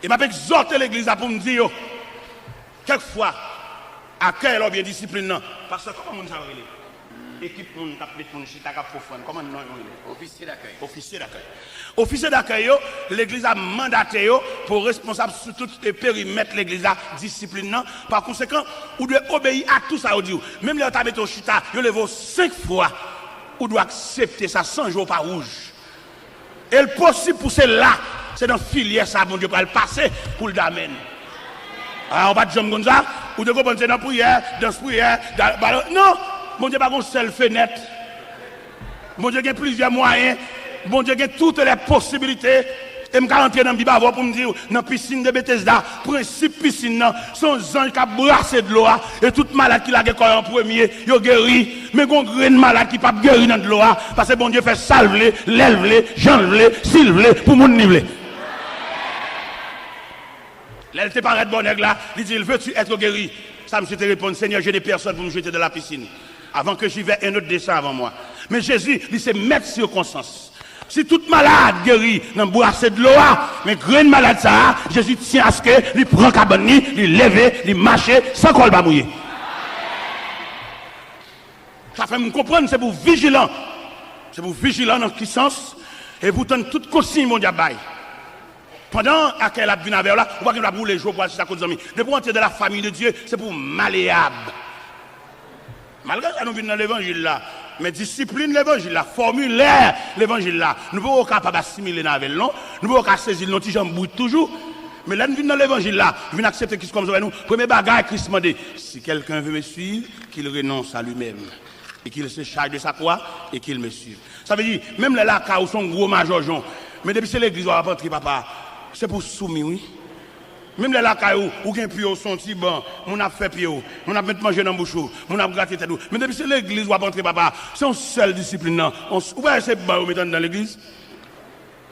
Et m'a exhorté l'église pour me dire, quelquefois, accueil ou bien discipline, parce que comment on s'en équipe moun t'a met moun chita ka profane. Comment non Officier d'accueil. Officier d'accueil. Officier d'accueil, l'église a mandaté pour responsable sur tout le périmètre l'église a discipline. Par conséquent, vous devez obéir à tout ça. Même les t'as mis au chita, vous levez 5 fois. Vous devez accepter ça 100 jours par rouge. Et le possible pour cela, c'est dans filière ça, bon Dieu, pour le passer pour le damène. Alors, on va dire comme ça, ou de comprendre dans la prière, dans la prière, non, mon Dieu, pas une seule fenêtre. Mon Dieu, il y a plusieurs moyens. Mon Dieu, il y a toutes les possibilités. Et je vais rentrer dans le Bible pour me dire, dans la piscine de Bethesda, principe piscine, son ange qui a brassé de l'eau, et toute malade qui l'a guéri en premier, il a guéri. Mais il y a un grain de malade qui n'a pas guéri dans de l'eau, parce que bon Dieu fait salver, l'élève, j'enlève, s'il pour mon niveau. Là, elle te paraît de bonne là, il dit, veux-tu être guéri? Ça me te répond, Seigneur, j'ai des personnes pour me jeter dans la piscine. Avant que j'y vais, un autre descend avant moi. Mais Jésus, il s'est mettre circonstance. Si toute malade guérit dans le boisson de l'eau, mais grain malade ça, Jésus tient à ce que, il prend cabani, il lève, il marche, sans qu'on va mouiller. Ça fait me comprendre, c'est pour vigilant. C'est pour vigilant dans quel sens? Et pour tendre toute consigne, mon diable. Pendant qu'elle a vu avec là, on va qu'il va brûler les jours pour assister à cause de amis. De pour entrer dans la famille de Dieu, c'est pour malléable. Malgré ça, nous venons dans l'évangile là. Mais discipline l'évangile là, formulaire l'évangile là. Nous ne pouvons pas capable assimiler avec non. Nous ne pouvons pas saisir nos petits jambes toujours. Mais là, nous venons dans l'évangile là. Nous venons accepter Christ comme ça. Nous, premier bagage, Christ m'a dit, si quelqu'un veut me suivre, qu'il renonce à lui-même. Et qu'il se charge de sa croix et qu'il me suive. Ça veut dire, même les lacas où sont gros major Jean. Mais depuis c'est l'église où on va rentrer, papa. C'est pour soumis, oui. Même les lacailles où il y a un pied son petit banc, on a fait pied, on a mis manger dans la bouche, on a gratté tête. Mais depuis c'est l'église où on va rentrer, papa, c'est une seule discipline. Où est-ce que c'est mettre dans l'église?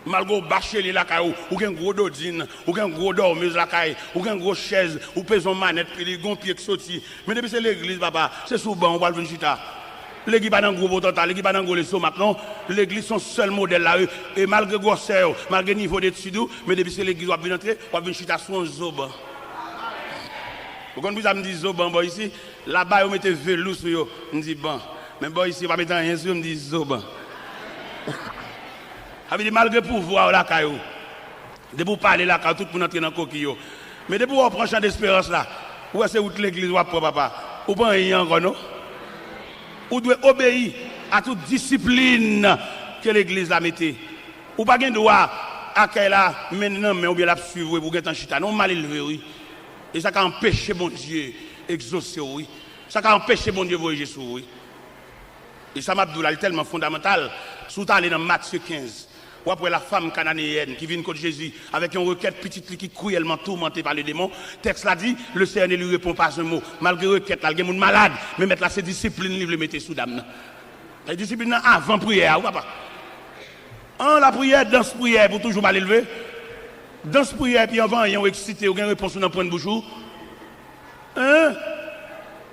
Malgré bâcher les lacailles, ou un gros dodine, ou un gros dormeuse lacaille, ou un gros chaise, ou pèse en manette, puis les gros pieds qui sortent. Mais depuis c'est l'église, papa, c'est souvent on va le venir chita. L'église pas dans gros potentiel, l'église pas dans gros leçon maintenant, l'église son seul modèle là et malgré grosseur, malgré niveau d'études, mais depuis c'est l'église va venir entrer, va venir chita son zoban. Vous comprenez ça me dit zoban bon ici, là-bas on mettait velours sur yo, on dit bon, mais bon ici va mettre rien sur me dit zoban. Ça veut dire malgré pouvoir là caillou. De pour parler là quand tout pour entrer dans coquillot. Mais de pour on prend champ d'espérance là, où est-ce que l'église va pour papa? Ou pas rien encore non? Ou doit obéir à toute discipline que l'église a mette. Ou pas de droit à qu'elle a maintenant, mais ou bien la suivre pour être en chita. Non, mal élevé, oui. Et ça qui empêche mon Dieu exaucer, oui. Ça qui empêche mon Dieu voyager sur, oui. Et ça m'a dit là, tellement fondamental. Sous aller dans Matthieu 15. Ou après la femme cananéenne qui vient contre Jésus avec une requête petite qui est cruellement tourmentée par le démon. Texte l'a dit, le Seigneur ne lui répond pas un mot. Malgré requête, il y a des gens malades, mais mettre là, c'est discipline, il le mettait sous dame. La discipline avant prière, ou pas? La prière, dans ce prière, pour toujours mal élevé. Dans ce prière, puis avant, il y a excité, ou une réponse dans le point de bouche. Hein?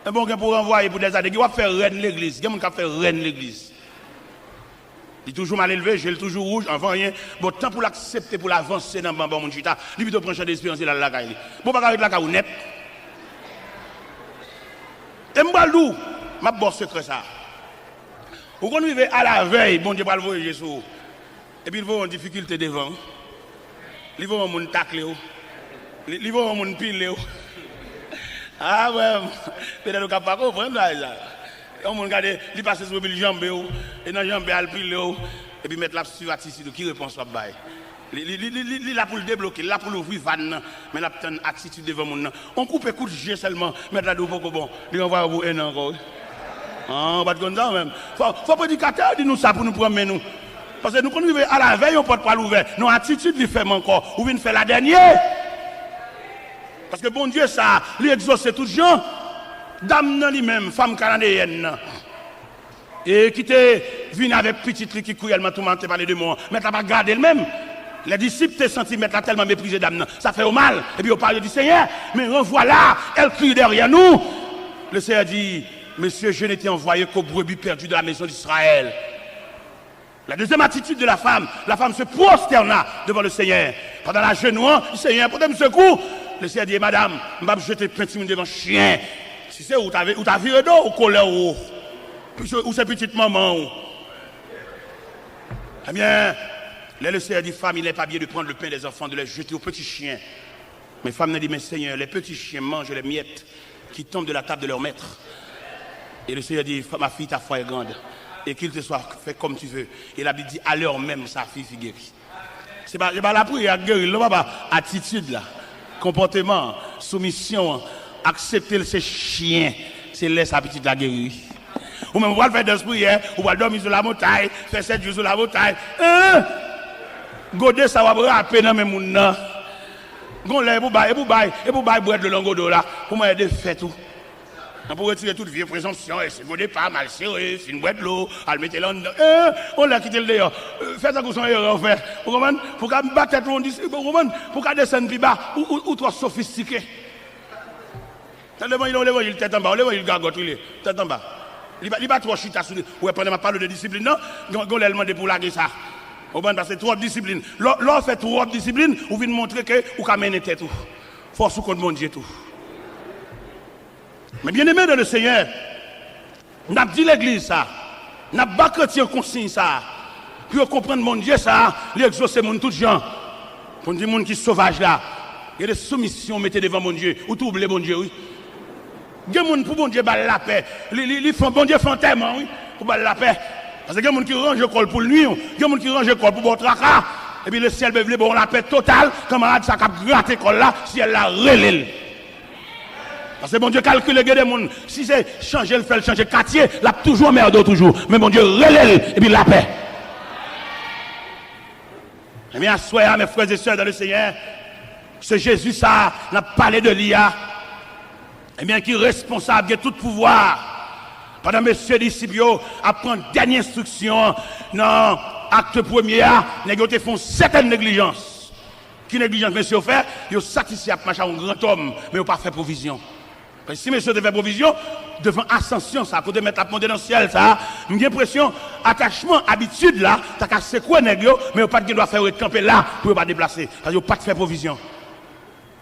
Un bon gars pour envoyer pour des années, il va faire reine l'église. Il y a des gens qui faire reine l'église. Il est toujours mal élevé, j'ai le toujours rouge, avant rien. Bon, tant pour l'accepter, pour l'avancer dans le bambou, mon chita, lui, plutôt prendre d'espérance, il a la caille. Bon, pas avec la caille net. Et m'balou, ma bosse secret ça. Vous connaissez à la veille, bon Dieu, va le voyager sur. Et puis, il va en difficulté devant. Il va en moun tacle. Il va en moun pile. Ah ouais, peut-être qu'on ne peut pas comprendre ça. On regarde, il passe sur le jambe, et dans le jambe, il pile, et puis mettre la attitude qui répond à bail. Il est là pour le débloquer, il est là pour l'ouvrir van, mais il a une attitude devant mon. On coupe coup de jet seulement, mettre la double bon, il envoie au un encore. Ah, on va comme ça même. Faut prédicateur dire nous ça pour nous promener nous. Parce que nous connaissons à la veille, on ne peut pas l'ouvrir. Nos attitudes, il fait encore. Ou vient faire la dernière. Parce que bon Dieu, ça, lui exauce tout gens. Dame nan lui-même, femme cananéenne. Et qui était venu avec petite qui cruellement tourmenté par les démons. Mais tu n'as pas gardé elle-même. Les disciples te senti mettre tellement méprisé dame. Ça fait au mal. Et puis on parle du Seigneur. Mais revoilà, elle crie derrière nous. Le Seigneur dit, Monsieur, je n'étais envoyé qu'aux brebis perdues de la maison d'Israël. La deuxième attitude de la femme se prosterna devant le Seigneur. Pendant la genouant, le Seigneur, pour me secours. Le Seigneur dit, Madame, je vais jeter plein de devant chien. Si c'est où t'as viré d'eau ou colère ou Ou c'est petite maman. Eh bien, le Seigneur dit, femme, il n'est pas bien de prendre le pain des enfants, de les jeter aux petits chiens. Mais femme n'a dit, mais Seigneur, les petits chiens mangent les miettes qui tombent de la table de leur maître. Et le Seigneur dit, ma fille, ta foi est grande. Et qu'il te soit fait comme tu veux. Et la Bible dit, à l'heure même, sa fille fut guérie. C'est pas la prière guérir, là, pas attitude, là, comportement, soumission, accepter ces chiens, c'est laisser sa petite la guérir. Ou même, on va faire des prières, on va dormir sur la montagne, faire 7 jours sur la montagne. Godé, ça va rapper dans mes mouns. Gon là, et pour bailler boire de l'angodo là, pour moi, aider faire tout. Pour retirer toute vieille présomption, et c'est godé pas mal serré, c'est une boîte de l'eau, à le mettre là dedans. On l'a quitté le dehors. Faites ça comme son erreur, frère. Vous comprenez? Pour qu'à battre tête, on dit, vous comprenez? Pour qu'à descendre plus bas, ou trop sophistiqué. Il tête en bas, il gargote, il est tête en bas. Il n'est pas trop chute à souder. Ouais, pendant ma parole de discipline, non? On l'a demandé pour laguer ça. Parce que c'est trop de discipline. L'on fait trop de discipline, on vient montrer que vous pouvez mener tête tout. Force contre mon Dieu tout. Mais bien aimé de le Seigneur, nous avons dit l'église ça. Nous avons pas chrétien consigne ça. Pour comprendre mon Dieu ça, l'exaucer mon tout gens. Pour dire monde qui sauvage là. Il y a des soumissions mettez devant mon Dieu. Ou tout oubliez mon Dieu, oui. Il y a des gens pour mon Dieu la paix. Ils font bon Dieu fantôme, oui, pour la paix. Parce qu'il y a des gens qui rangent le col pour lui, il y a des gens qui rangent le col pour bon tracas. Et puis le ciel veut bon la paix totale, camarade, ça a gratté col là, si elle l'a relève. Parce que bon Dieu calcule les gens. Si c'est changer, le faire changer quartier, là toujours merde toujours. Mais bon Dieu relève et puis la paix. Eh bien, soyez mes frères et sœurs dans le Seigneur. Ce Jésus, ça, n'a parlé de l'IA. Eh bien, qui est responsable de tout pouvoir. Pendant messieurs disciples, à prendre dernière instruction, non, acte premier, ils font certaines négligences. Qui négligence, messieurs, fait, ils satisfait à marcher un grand homme, mais ils n'ont pas fait provision. Parce que si messieurs devaient provision, devant ascension, ça, pour te mettre la monter dans le ciel, ça, j'ai l'impression, attachement, habitude là, t'as qu'à c'est quoi, négligence, mais ils n'ont pas de doit faire camper là, pour ne pas déplacer. Parce qu'ils n'ont pas de faire provision.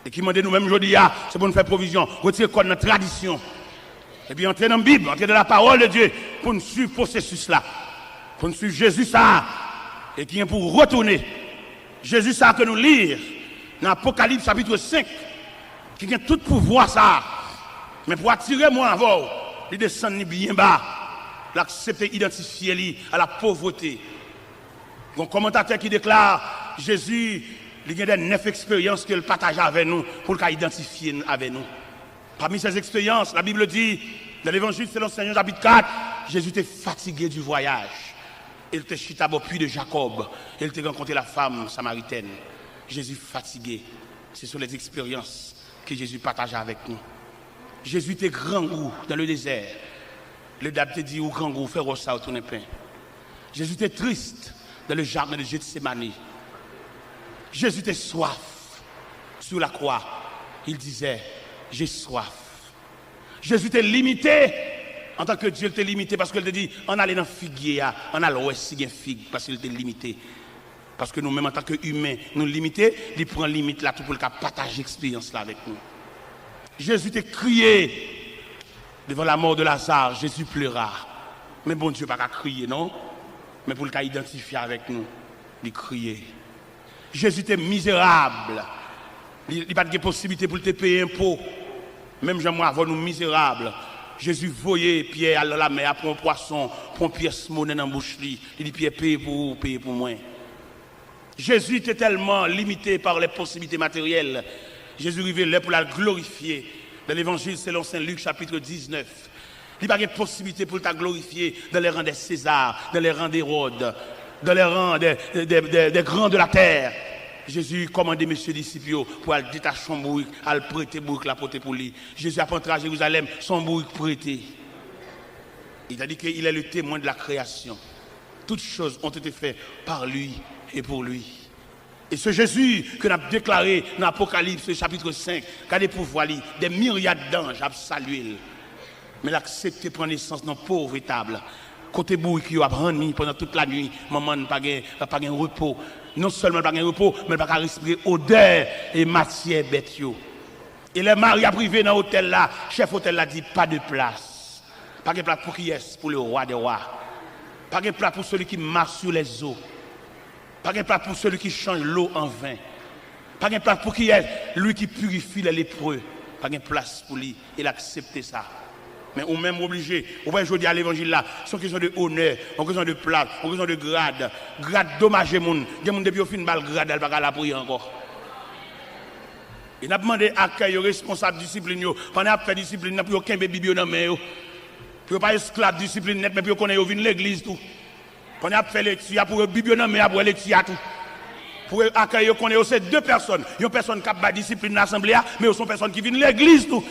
Et qui m'a dit nous-mêmes aujourd'hui, c'est pour nous faire provision, retirer quoi notre tradition. Et puis entrer dans la Bible, entrer dans la parole de Dieu, pour nous suivre le processus là. Pour nous suivre Jésus ça, et qui est pour retourner. Jésus ça que nous lire dans Apocalypse chapitre 5, qui a tout pouvoir ça. Mais pour attirer moi avant, il descend bien bas, l'accepter, identifier lui à la pauvreté. Un commentateur qui déclare Jésus, il y a des 9 expériences qu'il partage avec nous pour qu'il identifie avec nous. Parmi ces expériences, la Bible dit, dans l'évangile selon Saint Jean chapitre 4, Jésus était fatigué du voyage. Il était chita au puits de Jacob. Il était rencontré la femme samaritaine. Jésus fatigué. Ce sont les expériences que Jésus partage avec nous. Jésus était grand goût dans le désert. Le date dit au grand goût, faire ça au tourner pain. Jésus était triste dans le jardin de Gethsémani. Jésus était soif sur la croix. Il disait, j'ai soif. Jésus était limité en tant que Dieu était limité parce qu'il te dit, on allait dans figuier, on allait où est-ce qu'il y a figue parce qu'il était limité. Parce que nous-mêmes en tant qu'humains, nous limités, il prend limite là tout pour le cas partager l'expérience là avec nous. Jésus était crié devant la mort de Lazare, Jésus pleura. Mais bon Dieu pas qu'à crier, non? Mais pour le cas identifier avec nous, il criait. Jésus était misérable. Il n'y a pas de possibilité pour te payer un impôt. Même moi, avant nous misérables. Jésus voyait Pierre à la mer, prendre un poisson, prendre pièce monnaie dans la bouche. Il dit Pierre, paye pour moi. Jésus était tellement limité par les possibilités matérielles. Jésus arrivait là pour la glorifier. Dans l'évangile selon Saint Luc, chapitre 19. Il n'y a pas de possibilité pour la glorifier dans les rangs des Césars, dans les rangs d'Hérode, dans les rangs des grands de la terre. Jésus commandait messieurs disciples pour aller détacher son bourrique, aller prêter bourrique la porter pour lui. Jésus a rentré à Jérusalem, son bourrique prêté. Il a dit qu'il est le témoin de la création. Toutes choses ont été faites par lui et pour lui. Et ce Jésus que nous avons déclaré dans l'Apocalypse chapitre 5, qui a des pouvoirs, des myriades d'anges à saluer. Mais il a accepté de prendre naissance dans le pauvre étable. Côté bourrique, il a rendu pendant toute la nuit, maman n'a pas de repos. Non seulement pas de repos, mais pas respirer odeur et matière bête. Et les maris à privé dans l'hôtel là, chef hôtel là dit pas de place. Pas de plat pour qui est, pour le roi des rois. Pas de plat pour celui qui marche sur les eaux. Pas de plat pour celui qui change l'eau en vin. Pas de plat pour qui est, lui qui purifie les lépreux. Pas de place pour lui. Il accepte ça. Mais on même obligé. On va jouer à l'évangile là. C'est une question de honneur, une question de place, une question de grade. Grade dommage moun. Il y a moun depuis au fin bal grade, elle va pas la prier encore. Il a demandé à accueil responsable discipline pendant a fait discipline pour aucun bébé dans main yo. Pour pas esclave discipline net mais pour connaît yo vinn l'église tout. Pendant a fait lecture pour bébé dans main pour lecture tout. Pour accueillir connaît c'est deux personnes. Une personne qui a discipline l'assemblée mais sont personnes qui viennent l'église tout.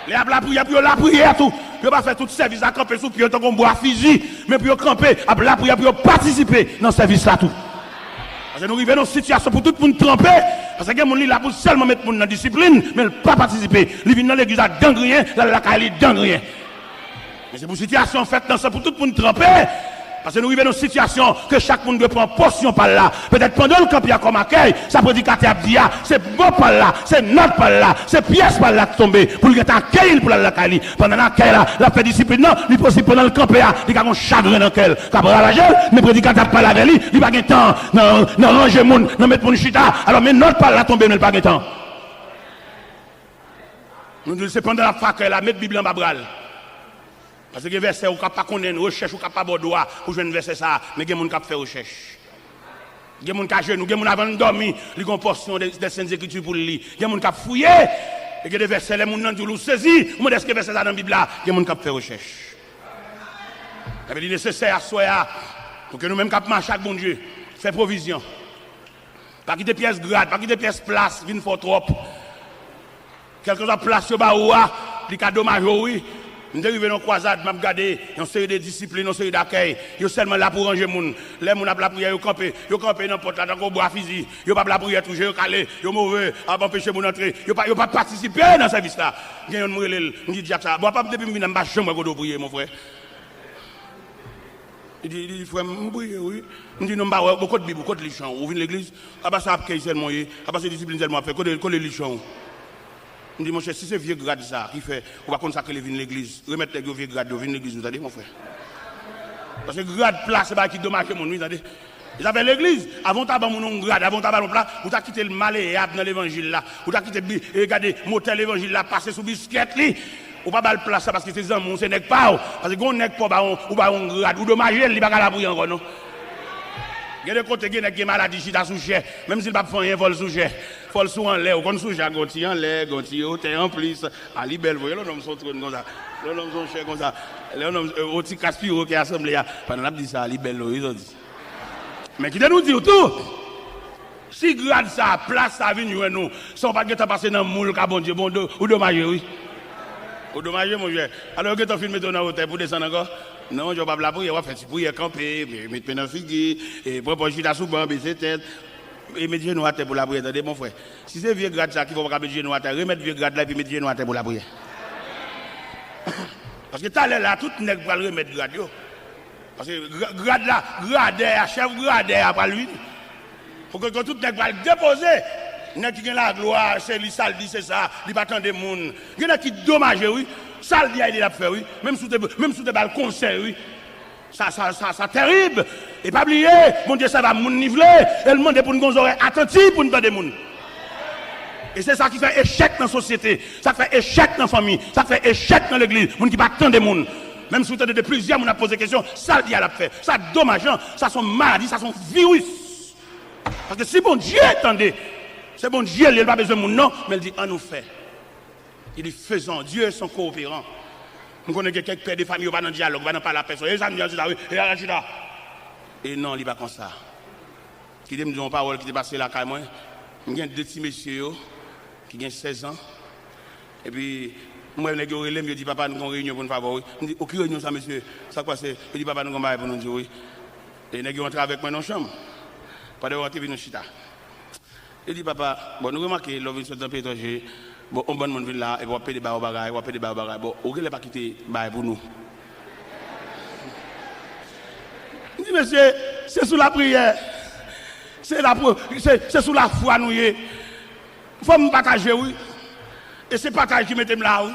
Les la prière pour la prière tout. Yo pas faire tout service à camper sous pied tant qu'on boit fusil mais pour camper à la prière pour participer dans service là tout. Parce que nous arrivons dans une situation pour tout le monde tremper. Parce que les gens sont là pour seulement mettre dans la discipline, mais ne pas participer. Ils viennent dans l'église à dangrien, dans la caille dangrien. Mais c'est pour une situation faite dans ça pour tout le monde tremper. Parce que nous arrivons dans une situation que chaque monde doit prendre portion par là. Peut-être pendant le camp, il y a comme accueil, ça prédicateur dit, c'est bon par là, c'est notre par là, c'est pièce par là qui tombe. Pour le accueillir pour la caille. Pendant l'accueil là, la fait discipline, non, il possible pendant le camp, il y a un chagrin dans lequel. Quand on la gel, mais prédicateur parle avec lui, il n'y a pas de temps, non, ranger monde, non, mettre pour une chita. Alors, mais notre par là tombe, mais il n'y a pas de temps. Nous disons, c'est pendant la fac, là, mettre la Bible en babral. Parce que les versets, on ne peut pas connaître, recherche, on ne peut pas avoir pour jouer un verset ça, mais il y a des gens qui font recherche. Il y a des gens qui genoux, il y a des gens qui avant de dormir, ils ont une portion des Saintes Écritures pour le lire. Il y a des gens qui fouillé, et il y a des versets, les gens qui ont saisi, ou est-ce que verset ça dans la Bible là, il y a des gens qui font recherche. Il est nécessaire à soi, pour que nous-mêmes qui marchons avec bon Dieu, faire provision. Pas quitter pièce grade, pas quitter pièce place, vine fort trop. Quelque chose à place sur Baoua, il y a dommage, oui. Nous arrivons dans la croisade, je regarde une série de disciplines, une série d'accueil. Ils sont seulement là pour ranger les gens. Les gens qui la prière, ils campent. Ils campent n'importe là, dans le bois physique. Ils ne sont pas la prière toujours, ils sont calés, ils sont mauvais, ils vont empêcher mon entrée. Ils ne sont pas participer dans ce service là. Il y a un gens qui dit ça. Bon, pas depuis que je suis dans ma chambre pour prier, mon frère. Il dit, frère, je prie, oui. Je dis, non, beaucoup de Bible, beaucoup de lichons. Vous venez l'église, ça a été seulement, c'est discipline seulement fait, que les lichons. Je dis, mon cher, si c'est vieux grade ça, qui fait, on va consacrer les vignes de l'église, remettre les vieux grades de vignes de l'église, vous savez, mon frère. Parce que grade place, c'est pas qui dommage mon nuit, vous savez. Ils avaient l'église, avant d'avoir mon grade, avant d'avoir mon plat, vous avez quitté le malléable dans l'évangile là, vous avez quitté, regardez, motel l'évangile là, passer sous biscuit, ou pas le place parce que c'est un c'est n'est pas, parce que on n'est pas, ou pas on grade, ou dommage, il n'y a pas la bouille encore, non. Il y a des côtés qui ont maladie qui sont sous même s'ils ne font rien, vol sous cher. Vol sous en l'air, ou qu'on sous cher, gonti en l'air, gonti au terre en plus. À Libel, vous voyez, l'homme sont trop comme ça. L'homme sont chers comme ça. L'homme, au petit Caspiro qui est assemblé, pendant la dit ça, à Libel, ils ont dit. Mais qui nous dit tout? Si grade ça, place ça, vient nous, sans pas que tu passes dans le moule, bon Dieu, bon, ou dommage, oui. Ou dommage, mon Dieu. Alors que tu filmes ton hôtel pour descendre encore? Non, je ne vais pas la prier, on va faire une prière camper, mettre dans le figuier, et proposer la souban, baisser tête, et mettre genoux à terre pour la prière. Attendez, mon frère, si c'est vieux grade ça qui va pas mettre genoux à terre, remettre vieux grade là et puis mettre genoux à terre pour la prière. Parce que tu as là, tout le monde va remettre grade. Parce que grade là, chef grade après lui. Pour que tout le monde va le déposer. Il y a qui a la gloire, c'est lui, ça dit, c'est ça, il va attendre des gens. Il y en a qui dommage, oui. Ça le dit, il a fait, oui. Même sous des balles conseils, oui. Ça terrible. Et pas oublier, mon Dieu, ça va nous niveler. Et le monde est pour nous oreilles attentives pour nous donner des gens. Et c'est ça qui fait échec dans la société. Ça fait échec dans la famille. Ça fait échec dans l'église. Les gens qui va attendre des gens. Même si vous avez de plusieurs, on a posé des questions. Ça le dit, il a fait. Ça dommage, ça sont maladies, ça sont virus. Parce que si bon Dieu attendait, c'est bon Dieu, il n'a pas besoin de mon nom, mais il dit, en nous fait. Il dit, faisons, Dieu est son coopérant. Nous connaissons quelques pères de famille, on va dans le dialogue, on va dans pas la personne. Et ça me dit, et non, il n'est pas comme ça. Qui me dit une parole qui est passée là, quand même. Il y a deux petits messieurs qui ont 16 ans. Et puis, moi, je me dis, papa, nous avons une réunion pour nous faire. Je dis, aucune réunion, ça, monsieur. Ça quoi c'est? Je dis, papa, nous avons une pour nous dire, oui. Et nous rentrons avec moi dans la chambre. Pas de rentrer, nous chita. Il dit, papa, bon, nous remarquons, l'homme vient de pétroger, bon, on bonne monde là, et on va payer des barres au bagage, on va payer des barres au bagage. Bon, on ne pas quitter les pour nous. Il dit, monsieur, c'est sous la prière, c'est sous la foi, nous. Il faut me partager, oui. Et c'est partage qui mettez là, oui.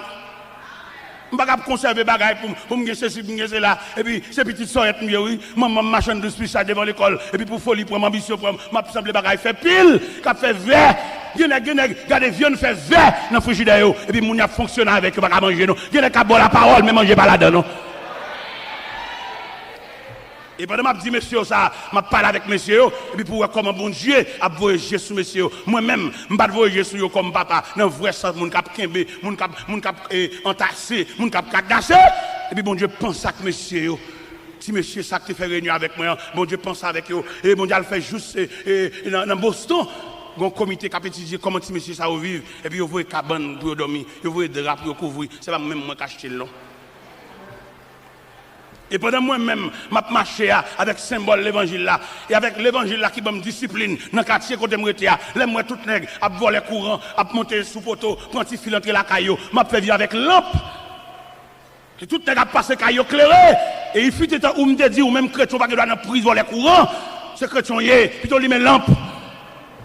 Je ne peux pas conserver des bagages pour me ceci, pour me là. Et puis, ces petites soeurs, oui, maman machin de spécial devant l'école. Et puis, pour folie, pour ambition, pour ma semble bagages, fait pile, qui fait vert. Regardez, viande fait vert dans le frigidaire. Et puis, mon y a fonctionné avec, pas manger, non. Il y a qui boire la parole, mais manger pas là-dedans, non. Et pendant que je dis, monsieur, ça, je parle avec monsieur, et puis pour voir comment bon Dieu a voyagé sur monsieur. Moi-même, je ne vais pas voyager sur comme papa. Dans le vrai sens, mon cap kembe, mon cap entassé, mon cap cagassé. Et puis bon Dieu pense à monsieur. Si monsieur ça qui fait réunion avec moi, bon Dieu pense avec eux. Et bon Dieu le fait juste dans Boston. Un comité qui a étudié comment si monsieur ça vivre. Et puis vous voyez cabane pour dormir, vous voyez drap pour couvrir. C'est pas même moi qui achète le long. Et pendant moi-même, je marche avec le symbole de l'évangile là. Et avec l'évangile là qui me discipline dans le quartier côté moi, les moi tout nègre, à voler courant, à monter sous poteau, prendre un fil entre la caillou, m'a fait vivre avec lampe. Et tout nègre a passé caillou clairé. Et il fut temps où me dit, ou même chrétien, pas que doit dans prise voler courant. Ce chrétien y est, plutôt lui met lampe.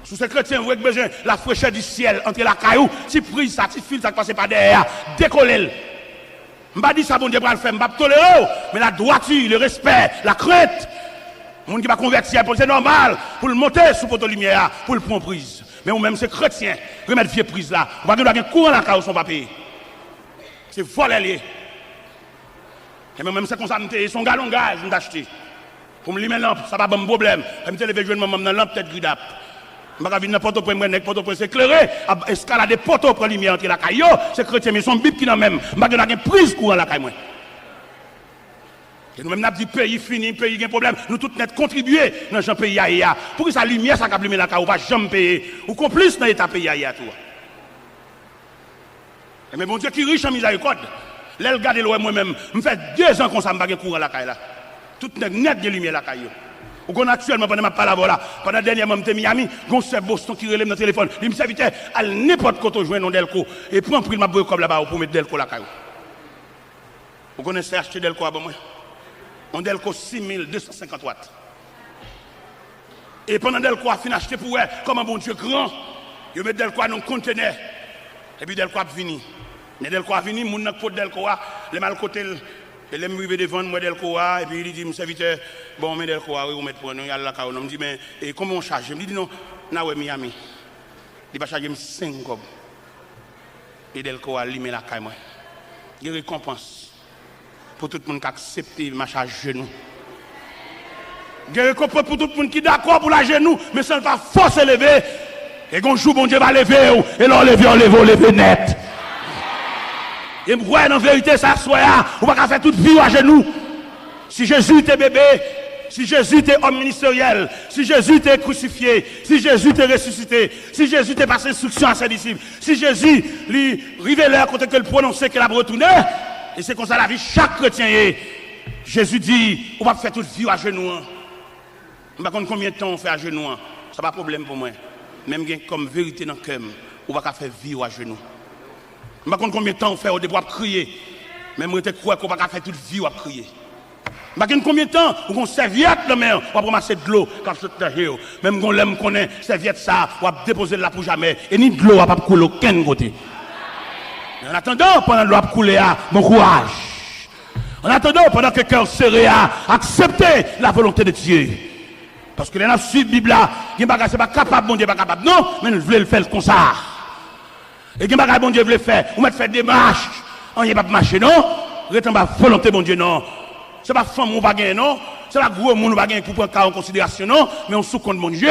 Sous ce chrétien, vous avez besoin de la fraîcheur du ciel entre la caillou, si prise ça, si fil ça passe pas derrière, décoller. Je ne vais pas dire ça, bon Dieu, pour le faire, je ne vais pas tolérer, mais la droiture, le respect, la crainte, le monde qui va convertir, c'est normal, pour le monter sous poteau lumière, pour le prendre prise. Mais ou même c'est chrétien, remettre vieux prise là, on va avoir un courant dans la caille, son papier. C'est voler. Et même c'est comme ça, son galon gaz, je acheté. Pour me mettre lampe, ça va pas un problème. Je me lever jeune maman dans lampe tête gridap. Je ne vais pas venir n'importe quoi, n'importe c'est éclairé, escalader poteau pour lumière entre la caille, c'est chrétien, mais son bip qui n'a même, je vais avoir une prise courant la caille. Et nous-mêmes, nous avons dit pays fini, pays qui a un problème, nous tous net contribuer dans ce pays aïe. Pour que sa lumière, ça capte la caille, on va jamais payer. Ou complice dans l'état pays aïe tout. Mais bon Dieu qui est riche en miséricorde, là, regardez moi-même, je fais 2 ans qu'on s'en bat courant la caille là. Tout net de lumière la caille. Ou qu'on actuellement, pendant ma parole là, pendant dernièrement, je suis Miami, on sait Boston qui relève dans le téléphone. Il me servit à n'importe quoi, je dans Delco. Et prends pris ma boue comme là-bas pour mettre Delco la caille. Vous connaissez acheter Delco à moi? On Delco 6250 watts. Et pendant Delco a fini acheter pour elle, comme un bon Dieu grand, il met Delco dans un conteneur. Et puis Delco a fini. Mais Delco a fini, mon n'a pas Delco, les mal côté. Et les me devant moi Delco et puis il dit mon serviteur bon mais Delco oui on met pour nous il y a la caille on me dit mais comment on charge je me dis non na ouais Miami il va charger 5 cob et Delco a limé la caille moi il récompense pour tout le monde qui accepte ma charge genou il récompense pour tout le monde qui d'accord pour la genou mais ça ne va forcer lever et quand jour bon Dieu va lever et l'on lever net. Et moi, en vérité, ça soit, on va faire toute vie à genoux. Si Jésus était bébé, si Jésus était homme ministériel, si Jésus était crucifié, si Jésus était ressuscité, si Jésus était passé instruction à ses disciples, si Jésus lui révélait quand il prononçait qu'il a retourné, et c'est comme ça la vie, chaque chrétien est. Jésus dit, on va faire toute vie à genoux. Je ne sais pas combien de temps on fait à genoux. Ce n'est pas un problème pour moi. Même comme vérité dans le cœur, on va faire vie à genoux. Je ne sais pas combien de temps on fait au début à crier. Même je crois qu'on va faire toute vie à crier. Je ne sais pas combien de temps on serviette la main, on va ramasser de l'eau quand je suis là. Même quand on connaît serviette ça, on va déposer là pour jamais. Et ni de l'eau va pas couler aucun côté. En attendant, pendant que l'eau va couler, bon courage. En attendant, pendant que le cœur serré à accepter la volonté de Dieu. Parce que les gens suivent la Bible là, ils ne sont pas capables, bon Dieu pas capable. Non, mais nous voulons le faire comme ça. Et que bagay bon Dieu veut faire, ou mettre faire des marches, on n'y a pas marcher non, retenez pas volonté bon Dieu non. C'est pas femme ou pas gain non, c'est pas gros monde ou pas gain pour prendre en considération non, mais on sous compte bon Dieu.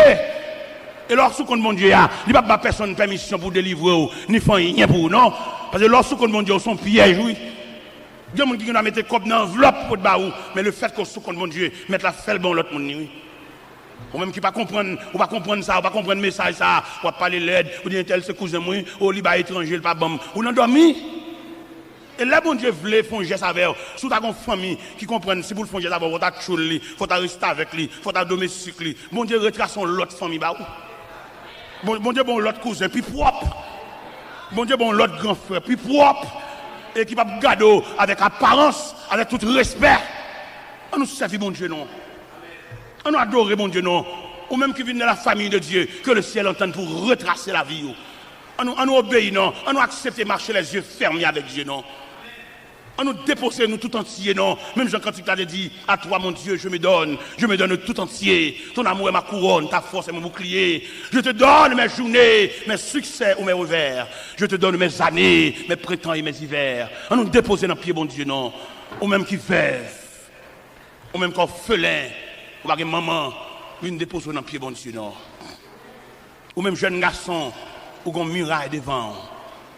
Et lorsque sous compte bon Dieu il n'y a pas personne permission pour délivrer ou ni faire rien pour non, parce que lorsque sous compte bon Dieu son piège oui. Dieu monde qui nous mettre comme dans enveloppe pour baou, mais le fait qu'on sous compte bon Dieu mettre la fait bon l'autre monde oui. Ou même qui pas comprendre, ou pas comprendre ça, ou pas comprendre le message ça, ou pas parler l'aide, ou dire tel c'est cousin moi, ou liba étranger, le pas bon, ou non dormi. Et là bon Dieu voulait faire un geste avec eux. Si tu as une famille qui comprend, si vous le faites un geste avec vous, il faut tchoul li, faut rester avec lui, faut domestique lui. Bon Dieu retrace l'autre famille ba ou. Bon Dieu bon l'autre cousin puis propre. Bon Dieu bon l'autre grand frère puis propre et qui va garder avec apparence, avec tout respect. On nous servir bon Dieu non. On nous adore bon Dieu non. Ou même qui viennent de la famille de Dieu, que le ciel entende pour retracer la vie. On nous obéit non. On nous accepte de marcher les yeux fermés avec Dieu non. On nous dépose nous tout entier, non. Même Jean Cantique t'a dit, à toi mon Dieu, je me donne tout entier. Ton amour est ma couronne, ta force est mon bouclier. Je te donne mes journées, mes succès ou mes revers. Je te donne mes années, mes printemps et mes hivers. On nous dépose dans le pied, bon Dieu, non. Ou même qui veuve, ou même qu'orphelin, ou même maman, une dépose dans le pied, bon Dieu, non. Ou même jeune garçon, ou une muraille devant.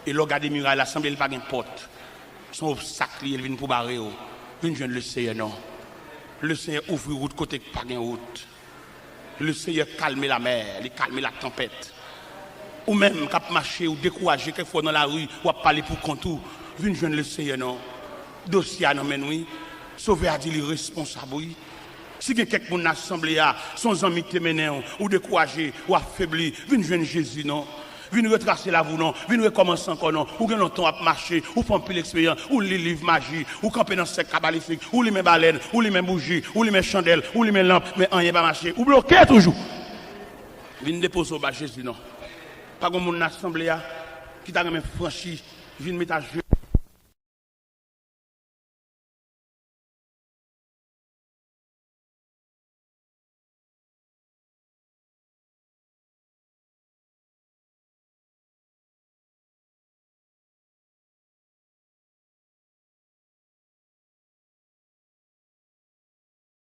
Et le gars des murailles, l'assemblée, il n'y a pas de porte. Son obstacle, il vient pour barrer. Il vient le Seigneur, non. Le Seigneur ouvre route côté pas de route. Le Seigneur calme la mer, il calme la tempête. Ou même, quand marcher ou décourager quelquefois dans la rue, ou parler pour contour, il vient le Seigneur, non. Dossier à nous, oui. Sauver à dire responsable, oui. Si quelqu'un dans l'assemblée, son ami te mène, ou décourager, ou affaibli, il vient Jésus, non. Viens retracer la vous non, viens recommencer encore non, ou gagne temps à marcher, ou faire plus l'expérience, ou les livres magie, ou camper dans ce cabalistique, ou les mêmes baleines, ou les mêmes bougies, ou les mêmes chandelles, ou les mêmes lampes, mais rien pas marcher, ou bloqué toujours. Viens déposer au bas Jésus non. Pas comme mon assemblée qui t'a même franchi, viens mettre à genoux.